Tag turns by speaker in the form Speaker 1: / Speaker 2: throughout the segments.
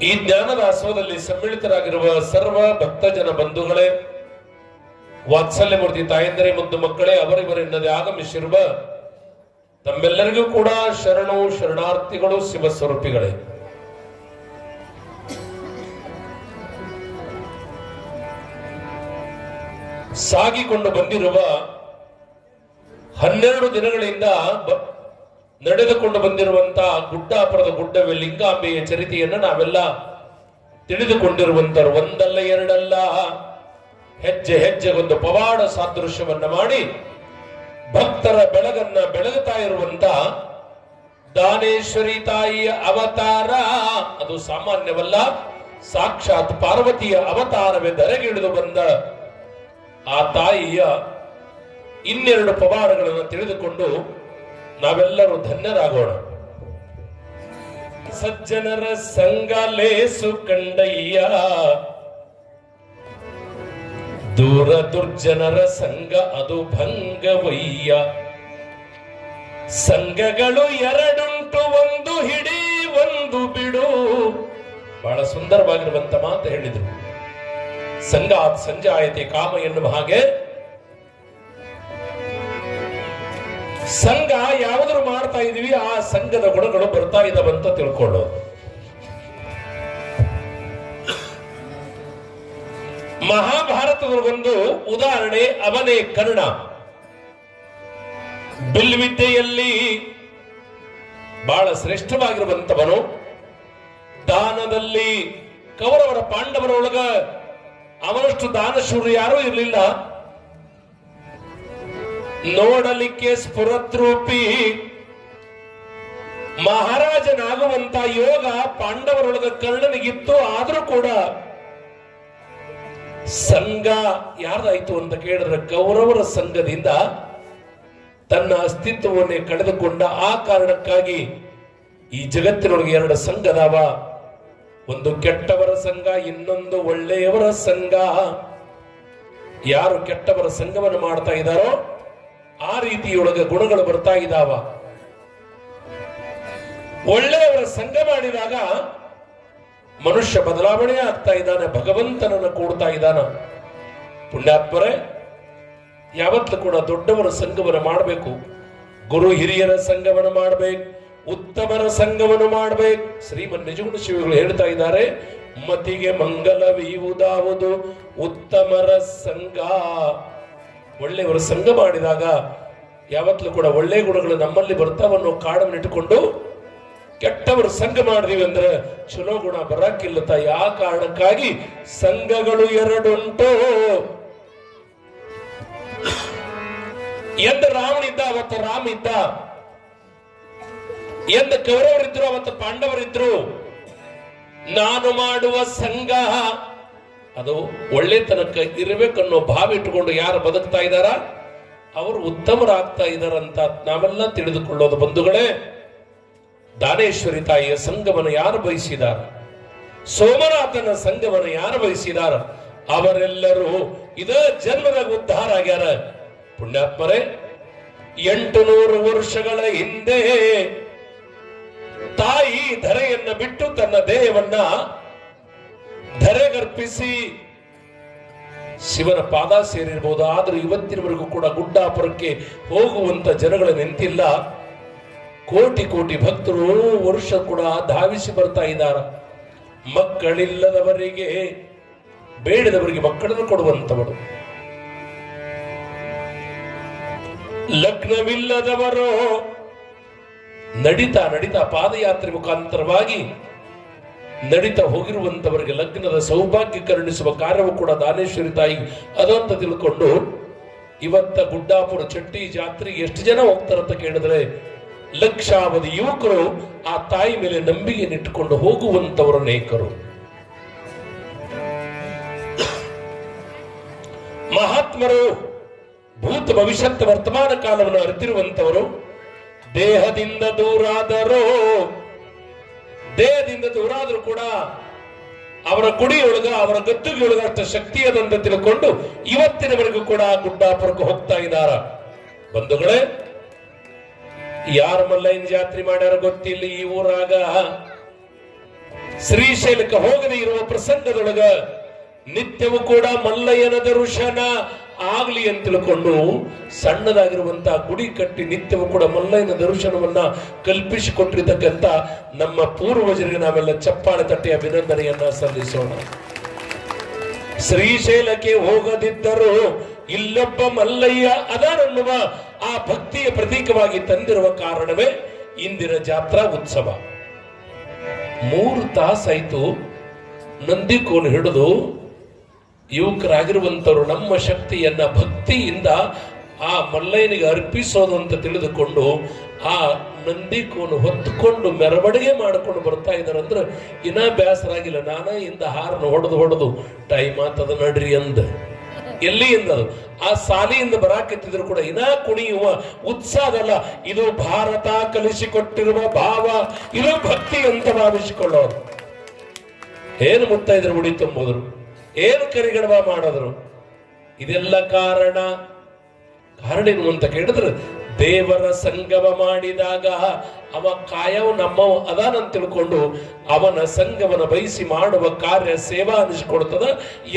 Speaker 1: ಈ ಜ್ಞಾನದಾಸೋಹದಲ್ಲಿ ಸಮ್ಮಿಳಿತರಾಗಿರುವ ಸರ್ವ ಭಕ್ತಜನ ಬಂಧುಗಳೇ, ವಾತ್ಸಲ್ಯ ಮೂರ್ತಿ ತಾಯಂದರೆ ಮತ್ತು ಮಕ್ಕಳೇ, ಅವರಿವರೆನ್ನದೇ ಆಗಮಿಸಿರುವ ತಮ್ಮೆಲ್ಲರಿಗೂ ಕೂಡ ಶರಣು ಶರಣಾರ್ಥಿಗಳು, ಶಿವಸ್ವರೂಪಿಗಳೇ. ಸಾಗಿಕೊಂಡು ಬಂದಿರುವ 12 ದಿನಗಳಿಂದ ನಡೆದುಕೊಂಡು ಬಂದಿರುವಂತಹ ಗುಡ್ಡಾಪುರದ ಗುಡ್ಡವೇ ಲಿಂಗಾಂಬೆಯ ಚರಿತೆಯನ್ನು ನಾವೆಲ್ಲ ತಿಳಿದುಕೊಂಡಿರುವಂತರು. ಒಂದಲ್ಲ ಎರಡಲ್ಲ, ಹೆಜ್ಜೆ ಹೆಜ್ಜೆಗೊಂದು ಪವಾಡ ಸಾದೃಶ್ಯವನ್ನ ಮಾಡಿ ಭಕ್ತರ ಬೆಳಗನ್ನ ಬೆಳಗುತ್ತಾ ಇರುವಂತ ದಾನೇಶ್ವರಿ ತಾಯಿಯ ಅವತಾರ ಅದು ಸಾಮಾನ್ಯವಲ್ಲ, ಸಾಕ್ಷಾತ್ ಪಾರ್ವತಿಯ ಅವತಾರವೇ ಧರೆಗಿಳಿದು ಬಂದ ಆ ತಾಯಿಯ 12 ಪವಾಡಗಳನ್ನು ತಿಳಿದುಕೊಂಡು ನಾವೆಲ್ಲರೂ ಧನ್ಯರಾಗೋಣ. ಸಜ್ಜನರ ಸಂಗ ಲೇಸು ಕಂಡಯ್ಯ, ದೂರ ದುರ್ಜನರ ಸಂಘ ಅದು ಭಂಗವಯ್ಯ. ಸಂಘಗಳು ಎರಡುಂಟು, ಒಂದು ಹಿಡಿ ಒಂದು ಬಿಡು. ಬಹಳ ಸುಂದರವಾಗಿರುವಂತ ಮಾತು ಹೇಳಿದ್ರು. ಸಂಘಾತ್ ಸಂಜಾಯತೆ ಕಾಮ ಎನ್ನುವ ಹಾಗೆ ಸಂಘ ಯಾವುದ್ರು ಮಾಡ್ತಾ ಇದೀವಿ, ಆ ಸಂಘದ ಗುಣಗಳು ಬರ್ತಾ ಇದಾವಂತ ತಿಳ್ಕೊಳ್ಳೋದು. ಮಹಾಭಾರತದ ಒಂದು ಉದಾಹರಣೆ, ಅವನೇ ಕರ್ಣ. ಬಿಲ್ವಿದ್ಯೆಯಲ್ಲಿ ಬಹಳ ಶ್ರೇಷ್ಠವಾಗಿರುವಂತವನು. ದಾನದಲ್ಲಿ ಕೌರವರ ಪಾಂಡವರೊಳಗ ಅವನಷ್ಟು ದಾನಶೂರ ಯಾರೂ ಇರಲಿಲ್ಲ. ನೋಡಲಿಕ್ಕೆ ಸ್ಫುರದ್ರೂಪಿ ಮಹಾರಾಜನಾಗುವಂತ ಯೋಗ ಪಾಂಡವರೊಳಗ ಕರ್ಣನಿಗಿತ್ತು. ಆದ್ರೂ ಕೂಡ ಸಂಘ ಯಾರ್ದಾಯ್ತು ಅಂತ ಕೇಳಿದ್ರೆ ಕೌರವರ ಸಂಘದಿಂದ ತನ್ನ ಅಸ್ತಿತ್ವವನ್ನೇ ಕಳೆದುಕೊಂಡ. ಆ ಕಾರಣಕ್ಕಾಗಿ ಈ ಜಗತ್ತಿನೊಳಗೆ 2 ಸಂಘದವ, ಒಂದು ಕೆಟ್ಟವರ ಸಂಘ, ಇನ್ನೊಂದು ಒಳ್ಳೆಯವರ ಸಂಘ. ಯಾರು ಕೆಟ್ಟವರ ಸಂಘವನ್ನು ಮಾಡ್ತಾ ಇದ್ದಾರೋ ಆ ರೀತಿಯೊಳಗೆ ಗುಣಗಳು ಬರ್ತಾ ಇದ್ದಾವ. ಒಳ್ಳೆಯವರ ಸಂಘ ಮಾಡಿದಾಗ ಮನುಷ್ಯ ಬದಲಾವಣೆ ಆಗ್ತಾ ಇದ್ದಾನೆ, ಭಗವಂತನನ್ನು ಕೂಡ್ತಾ ಇದ್ದಾನ. ಪುಣ್ಯಾತ್ಮರೇ, ಯಾವತ್ತೂ ಕೂಡ ದೊಡ್ಡವರ ಸಂಘವನ್ನು ಮಾಡಬೇಕು, ಗುರು ಹಿರಿಯರ ಸಂಘವನ್ನು ಮಾಡಬೇಕು, ಉತ್ತಮರ ಸಂಘವನ್ನು ಮಾಡಬೇಕು. ಶ್ರೀಮನ್ ನಿಜಗುಣ ಶಿವಗಳು ಹೇಳ್ತಾ ಇದ್ದಾರೆ, ಮತಿಗೆ ಮಂಗಲವೀವುದಾವುದು ಉತ್ತಮರ ಸಂಘ. ಒಳ್ಳೆಯವರ ಸಂಘ ಮಾಡಿದಾಗ ಯಾವತ್ತೂ ಕೂಡ ಒಳ್ಳೆ ಗುಣಗಳು ನಮ್ಮಲ್ಲಿ ಬರ್ತಾವನ್ನೋ ಕಾಡನ್ನು ಇಟ್ಟುಕೊಂಡು ಕೆಟ್ಟವರು ಸಂಘ ಮಾಡಿದೀವಿ ಅಂದ್ರೆ ಚಲೋ ಗುಣ ಬರಕ್ಕಿಲ್ಲತ. ಯಾ ಕಾರಣಕ್ಕಾಗಿ ಸಂಘಗಳು 2 ಉಂಟು. ಎಂದ ರಾವಣಿದ್ದ ಅವತ್ತು ರಾಮ ಇದ್ದ, ಎಂದ ಕೌರವರಿದ್ರು ಅವತ್ತು ಪಾಂಡವರಿದ್ರು. ನಾನು ಮಾಡುವ ಸಂಘ ಅದು ಒಳ್ಳೆತನಕ್ಕೆ ಇರಬೇಕನ್ನೋ ಭಾವ ಇಟ್ಟುಕೊಂಡು ಯಾರು ಬದುಕ್ತಾ ಇದ್ದಾರ ಅವರು ಉತ್ತಮರಾಗ್ತಾ ಇದ್ದಾರಂತ ನಾವೆಲ್ಲ ತಿಳಿದುಕೊಳ್ಳೋದು. ಬಂಧುಗಳೇ, ದಾನೇಶ್ವರಿ ತಾಯಿಯ ಸಂಘವನ್ನು ಯಾರು ಬಯಸಿದಾರ, ಸೋಮನಾಥನ ಸಂಘವನ್ನು ಯಾರು ಬಯಸಿದಾರ, ಅವರೆಲ್ಲರೂ ಇದೇ ಜನ್ಮದಾಗ ಉದ್ಧಾರ ಆಗ್ಯಾರ. ಪುಣ್ಯಾತ್ಮರೇ, 800 ವರ್ಷಗಳ ಹಿಂದೆ ತಾಯಿ ಧರೆಯನ್ನ ಬಿಟ್ಟು ತನ್ನ ದೇಹವನ್ನ ಧರೆಗರ್ಪಿಸಿ ಶಿವನ ಪಾದ ಸೇರಿರಬಹುದು. ಆದ್ರೂ ಇವತ್ತಿನವರೆಗೂ ಕೂಡ ಗುಡ್ಡಾಪುರಕ್ಕೆ ಹೋಗುವಂತ ಜನಗಳು ನಿಂತಿಲ್ಲ. ಕೋಟಿ ಕೋಟಿ ಭಕ್ತರು ವರ್ಷ ಕೂಡ ಧಾವಿಸಿ ಬರ್ತಾ ಇದ್ದಾರೆ. ಮಕ್ಕಳಿಲ್ಲದವರಿಗೆ, ಬೇಡದವರಿಗೆ ಮಕ್ಕಳನ್ನು ಕೊಡುವಂತವರು, ಲಗ್ನವಿಲ್ಲದವರು ನಡಿತಾ ನಡಿತಾ ಪಾದಯಾತ್ರೆ ಮುಖಾಂತರವಾಗಿ ನಡಿತಾ ಹೋಗಿರುವಂತವರಿಗೆ ಲಗ್ನದ ಸೌಭಾಗ್ಯ ಕರುಣಿಸುವ ಕಾರ್ಯವು ಕೂಡ ದಾನೇಶ್ವರಿ ತಾಯಿ ಅದಂತ ತಿಳ್ಕೊಂಡು ಇವತ್ತ ಗುಡ್ಡಾಪುರ ಚಟ್ಟಿ ಜಾತ್ರೆಗೆ ಎಷ್ಟು ಜನ ಹೋಗ್ತಾರಂತ ಕೇಳಿದ್ರೆ ಲಕ್ಷಾವಧಿ ಯುವಕರು ಆ ತಾಯಿ ಮೇಲೆ ನಂಬಿಕೆ ನಿಟ್ಟುಕೊಂಡು ಹೋಗುವಂತವರು ಅನೇಕರು. ಮಹಾತ್ಮರು ಭೂತ ಭವಿಷ್ಯತ್ ವರ್ತಮಾನ ಕಾಲವನ್ನು ಅರಿತಿರುವಂತವರು. ದೇಹದಿಂದ ದೂರಾದರೂ ಕೂಡ ಅವರ ಗುಡಿಯೊಳಗ, ಅವರ ಗದ್ದುಗೆಯೊಳಗ ಅಷ್ಟು ಶಕ್ತಿ ಅದಂತ ತಿಳ್ಕೊಂಡು ಇವತ್ತಿನವರೆಗೂ ಕೂಡ ಗುಡ್ಡಾಪುರಕ್ಕೆ ಹೋಗ್ತಾ ಇದ್ದಾರ. ಬಂಧುಗಳೇ, ಯಾರ ಮಲ್ಲಯ್ಯನ ಜಾತ್ರೆ ಮಾಡ್ಯಾರ ಗೊತ್ತಿಲ್ಲ. ಈ ಊರಾಗ ಶ್ರೀಶೈಲಕ್ಕೆ ಹೋಗದೆ ಇರುವ ಪ್ರಸಂಗದೊಳಗ ನಿತ್ಯವೂ ಕೂಡ ಮಲ್ಲಯ್ಯನ ದರ್ಶನ ಆಗ್ಲಿ ಅಂತ ತಿಳ್ಕೊಂಡು ಸಣ್ಣದಾಗಿರುವಂತಹ ಗುಡಿ ಕಟ್ಟಿ ನಿತ್ಯವೂ ಕೂಡ ಮಲ್ಲಯ್ಯನ ದರ್ಶನವನ್ನ ಕಲ್ಪಿಸಿಕೊಟ್ಟಿರ್ತಕ್ಕಂಥ ನಮ್ಮ ಪೂರ್ವಜರಿಗೆ ನಾವೆಲ್ಲ ಚಪ್ಪಾಳೆ ತಟ್ಟಿ ಅಭಿನಂದನೆಯನ್ನ ಸಲ್ಲಿಸೋಣ. ಶ್ರೀಶೈಲಕ್ಕೆ ಹೋಗದಿದ್ದರೂ ಇಲ್ಲೊಬ್ಬ ಮಲ್ಲಯ್ಯ ಅದಾರನ್ನುವ ಆ ಭಕ್ತಿಯ ಪ್ರತೀಕವಾಗಿ ತಂದಿರುವ ಕಾರಣವೇ ಇಂದಿನ ಜಾತ್ರಾ ಉತ್ಸವ. 3 ತಾಸಾಯ್ತು ನಂದಿಕೋನು ಹಿಡಿದು ಯುವಕರಾಗಿರುವಂತವರು ನಮ್ಮ ಶಕ್ತಿಯನ್ನ ಭಕ್ತಿಯಿಂದ ಆ ಮಲ್ಲಯ್ಯನಿಗೆ ಅರ್ಪಿಸೋದು ಅಂತ ತಿಳಿದುಕೊಂಡು ಆ ನಂದಿಕೋನು ಹೊತ್ತುಕೊಂಡು ಮೆರವಣಿಗೆ ಮಾಡಿಕೊಂಡು ಬರ್ತಾ ಇದ್ದಾರೆ. ಅಂದ್ರೆ ಇನ್ನ ಬೇಸರಾಗಿಲ್ಲ. ನಾನ ಇಂದ ಹಾರನ ಹೊಡೆದು ಟೈಮ್ ಆತದ ನಡ್ರಿ ಅಂದ ಎಲ್ಲಿಂದ ಆ ಸಾಲಿಯಿಂದ ಬರಾಕತ್ತಿದ್ರು ಕೂಡ ಇನ್ನ ಕುಣಿಯುವ ಉತ್ಸಾಹದಲ್ಲ. ಇದು ಭಾರತ ಕಲಿಸಿಕೊಟ್ಟಿರುವ ಭಾವ, ಇದು ಭಕ್ತಿ ಅಂತ ಭಾವಿಸಿಕೊಳ್ಳೋರು. ಏನು ಮುತ್ತೈದ್ರು ಉಡಿ ತುಂಬೋದ್ರು, ಏನು ಕರಿಗಡವ ಮಾಡೋದ್ರು. ಇದೆಲ್ಲ ಕಾರಣ ಏನು ಅಂತ ಕೇಳಿದ್ರೆ ದೇವರ ಸಂಗಮ ಮಾಡಿದಾಗ ಅವ ಕಾಯವ ನಮ್ಮವ ಅದಾನಂತ ತಿಳ್ಕೊಂಡು ಅವನ ಸಂಗಮನ ಬಯಸಿ ಮಾಡುವ ಕಾರ್ಯ ಸೇವಾ ಅನಿಸಿಕೊಡ್ತದ.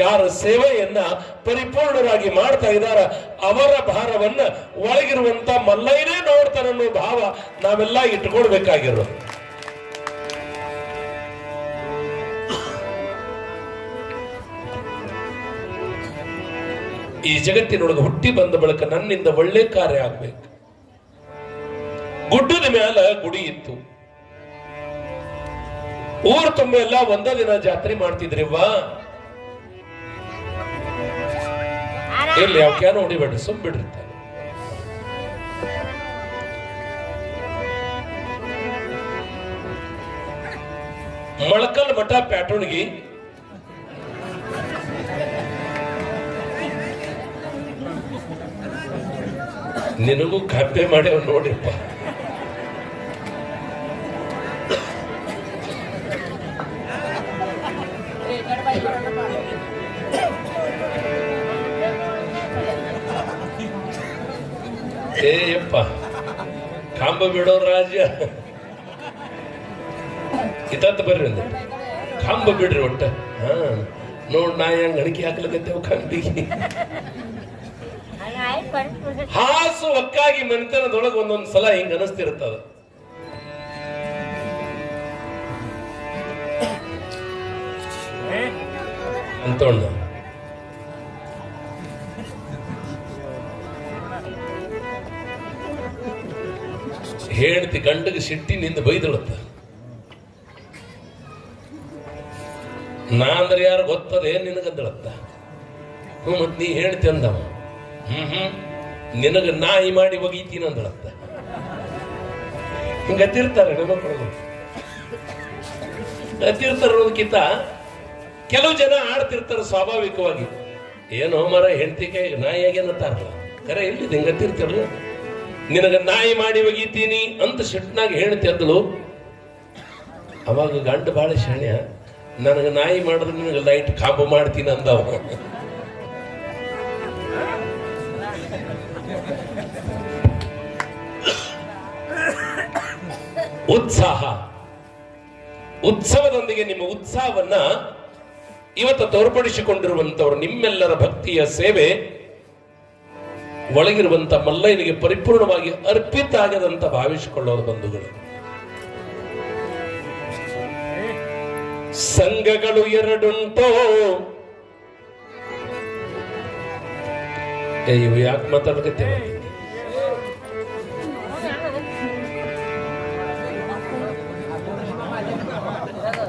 Speaker 1: ಯಾರ ಸೇವೆಯನ್ನ ಪರಿಪೂರ್ಣರಾಗಿ ಮಾಡ್ತಾ ಇದ್ದಾರ ಅವರ ಭಾರವನ್ನ ಒಳಗಿರುವಂತ ಮಲ್ಲಯ್ಯನೇ ನೋಡ್ತಾನನ್ನೋ ಭಾವ ನಾವೆಲ್ಲ ಇಟ್ಕೊಳ್ಬೇಕಾಗಿರೋದು. ಈ ಜಗತ್ತಿನೊಳಗೆ ಹುಟ್ಟಿ ಬಂದ ಬಳಿಕ ನನ್ನಿಂದ ಒಳ್ಳೆ ಕಾರ್ಯ ಆಗ್ಬೇಕು. ಗುಡ್ಡದ ಮ್ಯಾಲ ಗುಡಿ ಇತ್ತು. ಊರು ತುಂಬ ಎಲ್ಲ ಒಂದೇ ದಿನ ಜಾತ್ರೆ ಮಾಡ್ತಿದ್ರಿವಾ. ಎಲ್ಲಿ ಯಾವ ಕ್ಯಾನ ಹೊಡಿಬೇಡ್ರಿ, ಸುಮ್ ಬಿಡಿರ್ತಾರೆ. ಮೊಳಕಲ್ ಮಠ ಪ್ಯಾಟೋಣಿಗೆ ನಿನಗೂ ಕಪ್ಪೆ ಮಾಡಿ ನೋಡಿಪ್ಪ. ಏಯಪ್ಪ ಕಾಂಬ ಬಿಡೋ ರಾಜ ಇತ್ತ ಬರ್ರಿ ಅಂದ ಕಾಂಬ ಬಿಡ್ರಿ ಒಟ್ಟ. ಹಾ ನೋಡ್ ನಾ ಹೆಂಗ್ ಅಣಿಕೆ ಹಾಕ್ಲಕತ್ತೇವ ಕಂಬಿಗೆ. ಹಾಸು ಒಕ್ಕಾಗಿ ಮನೆತನದೊಳಗೆ ಒಂದೊಂದ್ ಸಲ ಹಿಂಗ ಅನಿಸ್ತಿರ್ತದ. ಅಂತೋಣ ಹೇಳ್ತಿ ಗಂಡಗೆ ಸಿಟ್ಟಿನಿಂದ ಬೈದಳತ್ತ. ನಾ ಅಂದ್ರೆ ಯಾರು ಗೊತ್ತದೆ ನಿನಗಂದಳತ್ತ. ಮತ್ ನೀ ಹೇಳ್ತಿ ಅಂದವ. ನಿನಗ ನಾಯಿ ಮಾಡಿ ಒಗೀತೀನಿ ಅಂದಳತ್ತ. ಹಿಂಗತ್ತಿರ್ತಾರೆ ಹೆಣ್ಮಕ್ಳು. ಅತ್ತಿರ್ತಾರ ಅನ್ನೋದಕ್ಕಿಂತ ಕೆಲವು ಜನ ಆಡ್ತಿರ್ತಾರೆ ಸ್ವಾಭಾವಿಕವಾಗಿ. ಏನೋ ಮರ ಹೆಂಡತಿ ಕೈ ನಾಯಿ ಆಗೇನತ್ತಾರಲ್ಲ, ಕರೆ ಎಲ್ಲಿದೆ ಹಿಂಗತ್ತಿರ್ತಾರಲ್ಲ. ನಿನಗ ನಾಯಿ ಮಾಡಿ ಒಗೀತೀನಿ ಅಂತ ಸಿಟ್ನಾಗ ಹೇಳ್ತಿ ಅಂದಳು. ಅವಾಗ ಗಂಡ ಬಾಳ ಶಾಣ್ಯ, ನನಗ ನಾಯಿ ಮಾಡಿದ್ರೆ ನಿನಗೆ ಲೈಟ್ ಕಾಂಬ ಮಾಡ್ತೀನಿ ಅಂದವ. ಉತ್ಸಾಹ, ಉತ್ಸವದೊಂದಿಗೆ ನಿಮ್ಮ ಉತ್ಸಾಹವನ್ನ ಇವತ್ತು ತೋರ್ಪಡಿಸಿಕೊಂಡಿರುವಂತವರು ನಿಮ್ಮೆಲ್ಲರ ಭಕ್ತಿಯ ಸೇವೆ ಒಳಗಿರುವಂತ ಮಲ್ಲಯ್ಯನಿಗೆ ಪರಿಪೂರ್ಣವಾಗಿ ಅರ್ಪಿತ ಆಗದಂತ ಭಾವಿಸಿಕೊಳ್ಳೋರು ಬಂಧುಗಳು. ಸಂಘಗಳು ಎರಡುಂಟೋ. ಇವು ಯಾಕೆ ಮಾತಾಡಕತ್ತೇವೆ?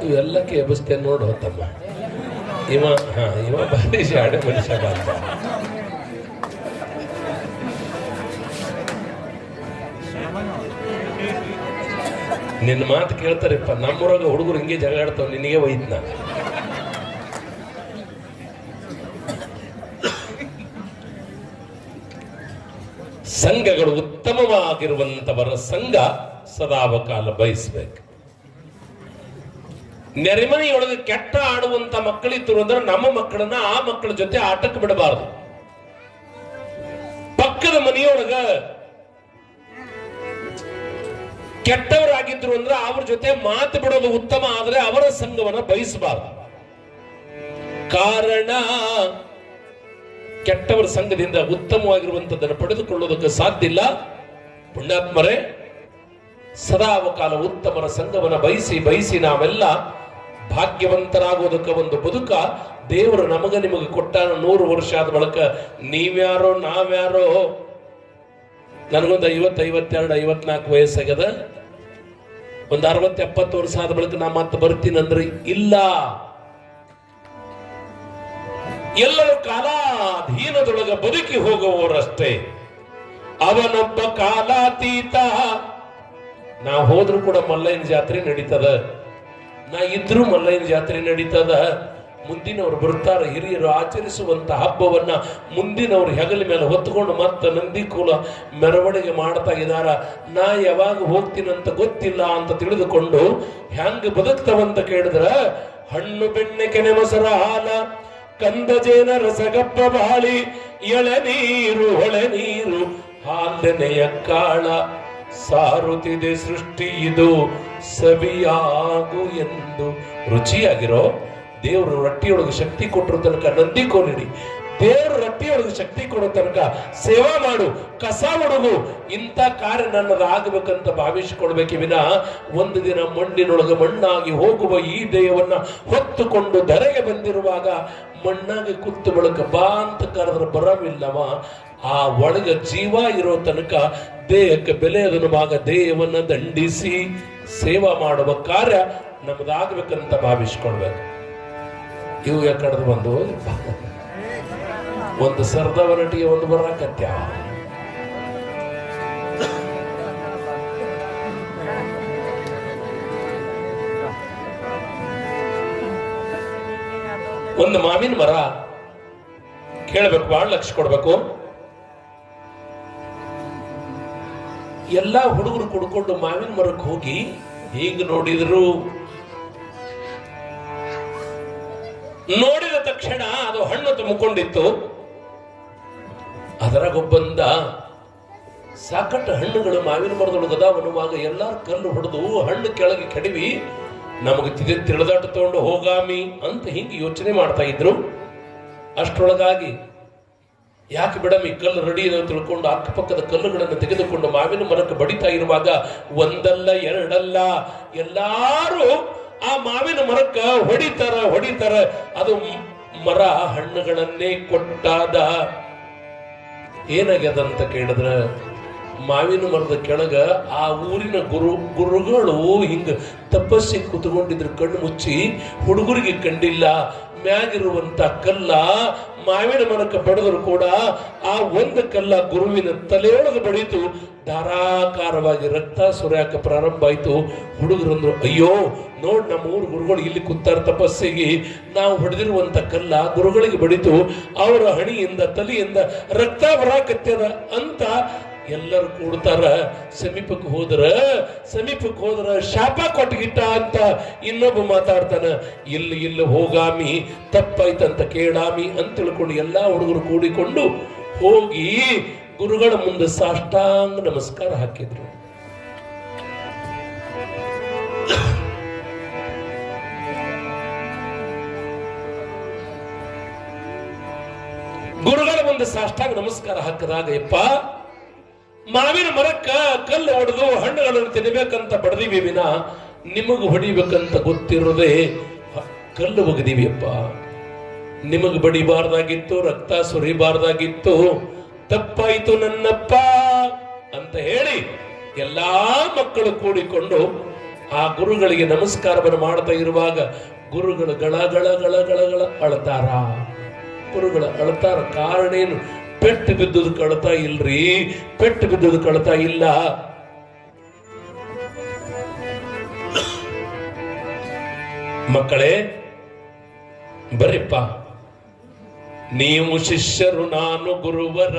Speaker 1: ಇವೆಲ್ಲಕ್ಕೆ ಎಬ್ಬಿಸ್ತೇನೆ ನೋಡು ತಮ್ಮ. ಇವ ಭಾರಿ ಶಾಡೆ ಮನುಷ್ಯ ಬಂದ. ನಿನ್ನ ಮಾತು ಕೇಳ್ತಾರಪ್ಪ. ನಮ್ಮೂರಾಗ ಹುಡುಗರು ಹಿಂಗೆ ಜಗಾಡ್ತಾವ, ನಿನಗೆ ಒಯ್ತನ. ಸಂಘಗಳು ಉತ್ತಮವಾಗಿರುವಂತವರ ಸಂಘ ಸದಾವಕಾಲ ಬಯಸ್ಬೇಕು. ನೆರೆಮನೆಯೊಳಗೆ ಕೆಟ್ಟ ಆಡುವಂತ ಮಕ್ಕಳಿದ್ರು ಅಂದ್ರೆ ನಮ್ಮ ಮಕ್ಕಳನ್ನ ಆ ಮಕ್ಕಳ ಜೊತೆ ಆಟಕ್ಕೆ ಬಿಡಬಾರದು. ಪಕ್ಕದ ಮನೆಯೊಳಗ ಕೆಟ್ಟವರಾಗಿದ್ರು ಅಂದ್ರೆ ಅವ್ರ ಜೊತೆ ಮಾತು ಬಿಡೋದು ಉತ್ತಮ, ಆದ್ರೆ ಅವರ ಸಂಘವನ್ನ ಬಯಸಬಾರದು. ಕಾರಣ ಕೆಟ್ಟವರ ಸಂಘದಿಂದ ಉತ್ತಮವಾಗಿರುವಂತದ್ದನ್ನು ಪಡೆದುಕೊಳ್ಳೋದಕ್ಕೆ ಸಾಧ್ಯ ಇಲ್ಲ. ಪುಣ್ಯಾತ್ಮರೇ, ಸದಾವಕಾಲ ಉತ್ತಮರ ಸಂಘವನ್ನ ಬಯಸಿ ಬಯಸಿ ನಾವೆಲ್ಲ ಭಾಗ್ಯವಂತರಾಗೋದಕ್ಕೆ ಒಂದು ಬದುಕ ದೇವರು ನಮಗ ನಿಮಗೆ ಕೊಟ್ಟಾನ. 100 ವರ್ಷ ಆದ ಬಳಿಕ ನೀವ್ಯಾರೋ ನಾವ್ಯಾರೋ. ನನಗೊಂದು 50, 52, 54 ವಯಸ್ಸಾಗ್ಯದ. ಒಂದು 60, 70 ವರ್ಷ ಆದ ಬಳಿಕ ನಾ ಮತ್ತೆ ಬರ್ತೀನಂದ್ರೆ ಇಲ್ಲ. ಎಲ್ಲರೂ ಕಾಲಾಧೀನದೊಳಗ ಬದುಕಿ ಹೋಗುವವರಷ್ಟೇ. ಅವನೊಬ್ಬ ಕಾಲಾತೀತ. ನಾ ಹೋದ್ರೂ ಕೂಡ ಮಲ್ಲಯ್ಯನ ಜಾತ್ರೆ ನಡೀತದ, ನಾ ಇದ್ರೂ ಮಲ್ಲಯ್ಯನ ಜಾತ್ರೆ ನಡೀತದ. ಮುಂದಿನವರು ಬರ್ತಾರೆ, ಹಿರಿಯರು ಆಚರಿಸುವಂತ ಹಬ್ಬವನ್ನ ಮುಂದಿನವರು ಹೆಗಲ ಮೇಲೆ ಹೊತ್ತುಕೊಂಡು ಮತ್ತೆ ನಂದಿಕೂಲ ಮೆರವಣಿಗೆ ಮಾಡ್ತಾ ಇದ್ದಾರ. ನಾ ಯಾವಾಗ ಹೋಗ್ತೀನಂತ ಗೊತ್ತಿಲ್ಲ ಅಂತ ತಿಳಿದುಕೊಂಡು ಹೆಂಗ ಬದುಕ್ತವಂತ ಕೇಳಿದ್ರ, ಹಣ್ಣು ಬೆಣ್ಣೆ ಕೆನೆ ಮೊಸರ ಹಾಲ ಕಂದ ಜೇನ ರಸಗಬ್ಬ ಬಾಳಿ ಎಳೆನೀರು ಹೊಳೆ ನೀರು ಹಾಲೆನೆಯ ಕಾಳ ಸಾರುತ್ತಿದೆ ಸೃಷ್ಟಿ ಇದು ಸವಿಯಾಗು ಎಂದು. ರುಚಿಯಾಗಿರೋ ದೇವರು ರೊಟ್ಟಿಯೊಳಗೆ ಶಕ್ತಿ ಕೊಟ್ಟರು ತನಕ ನಂದಿ ಕೋಲಿಡಿ, ದೇವರು ರೊಟ್ಟಿಯೊಳಗೆ ಶಕ್ತಿ ಕೊಡೋ ತನಕ ಸೇವಾ ಮಾಡು, ಕಸ ಹುಡುಗು. ಇಂಥ ಕಾರ್ಯ ನನ್ನದಾಗಬೇಕಂತ ಭಾವಿಸಿಕೊಳ್ಬೇಕೆ ವಿನ ಒಂದು ದಿನ ಮಣ್ಣಿನೊಳಗೆ ಮಣ್ಣಾಗಿ ಹೋಗುವ ಈ ದೇಹವನ್ನ ಹೊತ್ತುಕೊಂಡು ಧರೆಗೆ ಬಂದಿರುವಾಗ ಮಣ್ಣಾಗಿ ಕುತ್ತು ಬಳಕ ಬಾ ಅಂತ ಕರೆದ್ರೆ ಬರವಿಲ್ಲವ. ಆ ಒಳಗ ಜೀವ ಇರೋ ತನಕ ದೇಹಕ್ಕೆ ಬೆಲೆ ಅದನ್ನುವಾಗ ದೇಹವನ್ನ ದಂಡಿಸಿ ಸೇವಾ ಮಾಡುವ ಕಾರ್ಯ ನಮ್ದಾಗಬೇಕಂತ ಭಾವಿಸ್ಕೊಳ್ಬೇಕು. ಇವು ಯಾಕಡೆ ಬಂದು ಒಂದು ಸರ್ದವ ನಟಿಗೆ ಒಂದು ಬರಕತ್ಯ. ಒಂದು ಮಾವಿನ ಮರ ಕೇಳಬೇಕು, ಬಹಳ ಲಕ್ಷ ಕೊಡ್ಬೇಕು. ಎಲ್ಲಾ ಹುಡುಗರು ಕುಡ್ಕೊಂಡು ಮಾವಿನ ಮರಕ್ಕೆ ಹೋಗಿ ಹೀಗೆ ನೋಡಿದ್ರು. ನೋಡಿದ ತಕ್ಷಣ ಅದು ಹಣ್ಣು ತುಂಬಿಕೊಂಡಿತ್ತು. ಅದರಾಗೊಬ್ಬಂದ ಸಾಕಷ್ಟು ಹಣ್ಣುಗಳು ಮಾವಿನ ಮರದೊಳಗದ ಅನ್ನುವಾಗ ಎಲ್ಲಾರು ಕಲ್ಲು ಹೊಡೆದು ಹಣ್ಣು ಕೆಳಗೆ ಕೆಡವಿ ನಮಗೆ ತಿಳಿದಾಟ ತಗೊಂಡು ಹೋಗಾಮಿ ಅಂತ ಹಿಂಗೆ ಯೋಚನೆ ಮಾಡ್ತಾ ಇದ್ರು. ಅಷ್ಟರೊಳಗಾಗಿ ಯಾಕೆ ಬಿಡಮಿ ಕಲ್ಲು ರೆಡಿ ಇದೆ ತಿಳ್ಕೊಂಡು ಅಕ್ಕಪಕ್ಕದ ಕಲ್ಲುಗಳನ್ನು ತೆಗೆದುಕೊಂಡು ಮಾವಿನ ಮರಕ್ಕೆ ಬಡಿತಾ ಇರುವಾಗ ಒಂದಲ್ಲ ಎರಡಲ್ಲ ಎಲ್ಲಾರು ಆ ಮಾವಿನ ಮರಕ್ಕ ಹೊಡಿತಾರ. ಅದು ಮರ ಹಣ್ಣುಗಳನ್ನೇ ಕೊಟ್ಟಾದ. ಏನಾಗ್ಯದಂತ ಕೇಳಿದ್ರ, ಮಾವಿನ ಮರದ ಕೆಳಗ ಆ ಊರಿನ ಗುರುಗಳು ಹಿಂಗ ತಪಸ್ಸಿಗೆ ಕುತ್ಕೊಂಡಿದ್ರು, ಕಣ್ಣು ಮುಚ್ಚಿ. ಹುಡುಗರಿಗೆ ಕಂಡಿಲ್ಲ. ಮ್ಯಾಗಿರುವಂತ ಕಲ್ಲ ಮಾವಿನ ಮರಕ್ಕೆ ಬಡಿದ್ರು ಕೂಡ ಆ ಒಂದು ಕಲ್ಲ ಗುರುವಿನ ತಲೆಯೊಳಗೆ ಬಡಿತು. ಧಾರಾಕಾರವಾಗಿ ರಕ್ತ ಸುರಿಯಾಕ ಪ್ರಾರಂಭ ಆಯ್ತು. ಹುಡುಗರಂದ್ರು, ಅಯ್ಯೋ ನೋಡ್ ನಮ್ಮ ಊರು ಗುರುಗಳು ಇಲ್ಲಿ ಕೂತಾರ ತಪಸ್ಸಿಗೆ, ನಾವು ಹೊಡೆದಿರುವಂತ ಕಲ್ಲ ಗುರುಗಳಿಗೆ ಬಡಿತು, ಅವರ ಹಣಿಯಿಂದ ತಲೆಯಿಂದ ರಕ್ತ ಬರಾಕತ್ಯದ ಅಂತ ಎಲ್ಲರೂ ಕೂಡ್ತಾರ. ಸಮೀಪಕ್ಕೆ ಹೋದ್ರ ಶಾಪ ಕೊಟ್ಟಗಿಟ್ಟ ಅಂತ ಇನ್ನೊಬ್ಬ ಮಾತಾಡ್ತಾನ. ಇಲ್ಲಿ ಹೋಗಾಮಿ, ತಪ್ಪಾಯ್ತಂತ ಕೇಳಾಮಿ ಅಂತ ತಿಳ್ಕೊಂಡು ಎಲ್ಲಾ ಹುಡುಗರು ಕೂಡಿಕೊಂಡು ಹೋಗಿ ಗುರುಗಳ ಮುಂದೆ ಸಾಷ್ಟಾಂಗ ನಮಸ್ಕಾರ ಹಾಕಿದ್ರು. ಗುರುಗಳ ಮುಂದೆ ಸಾಷ್ಟಾಂಗ ನಮಸ್ಕಾರ ಹಾಕಿದಾಗ, ಯಪ್ಪ ಮಾವಿನ ಮರಕ್ಕ ಕಲ್ಲು ಹೊಡೆದು ಹಣ್ಣುಗಳನ್ನು ತಿನ್ನಬೇಕಂತ ಬಡದಿವಿ ವಿನ ನಿಮಗ್ ಹೊಡಿಬೇಕಂತ ಗೊತ್ತಿರೋದೇ ಕಲ್ಲು ಒಗದಿವಿಯಪ್ಪ. ನಿಮಗ್ ಬಡಿಬಾರ್ದಾಗಿತ್ತು, ರಕ್ತ ಸುರಿಬಾರ್ದಾಗಿತ್ತು, ತಪ್ಪಾಯಿತು ನನ್ನಪ್ಪ ಅಂತ ಹೇಳಿ ಎಲ್ಲಾ ಮಕ್ಕಳು ಕೂಡಿಕೊಂಡು ಆ ಗುರುಗಳಿಗೆ ನಮಸ್ಕಾರವನ್ನು ಮಾಡ್ತಾ ಇರುವಾಗ ಗುರುಗಳು ಗಳ ಅಳ್ತಾರ. ಗುರುಗಳು ಅಳ್ತಾರ. ಕಾರಣ ಏನು? ಪೆಟ್ಟು ಬಿದ್ದುದು ಕಳ್ತಾ ಇಲ್ರಿ, ಪೆಟ್ಟು ಬಿದ್ದುದು ಕಳ್ತಾ ಇಲ್ಲ. ಮಕ್ಕಳೇ ಬರ್ರಿಪ್ಪ, ನೀವು ಶಿಷ್ಯರು ನಾನು ಗುರುವರ,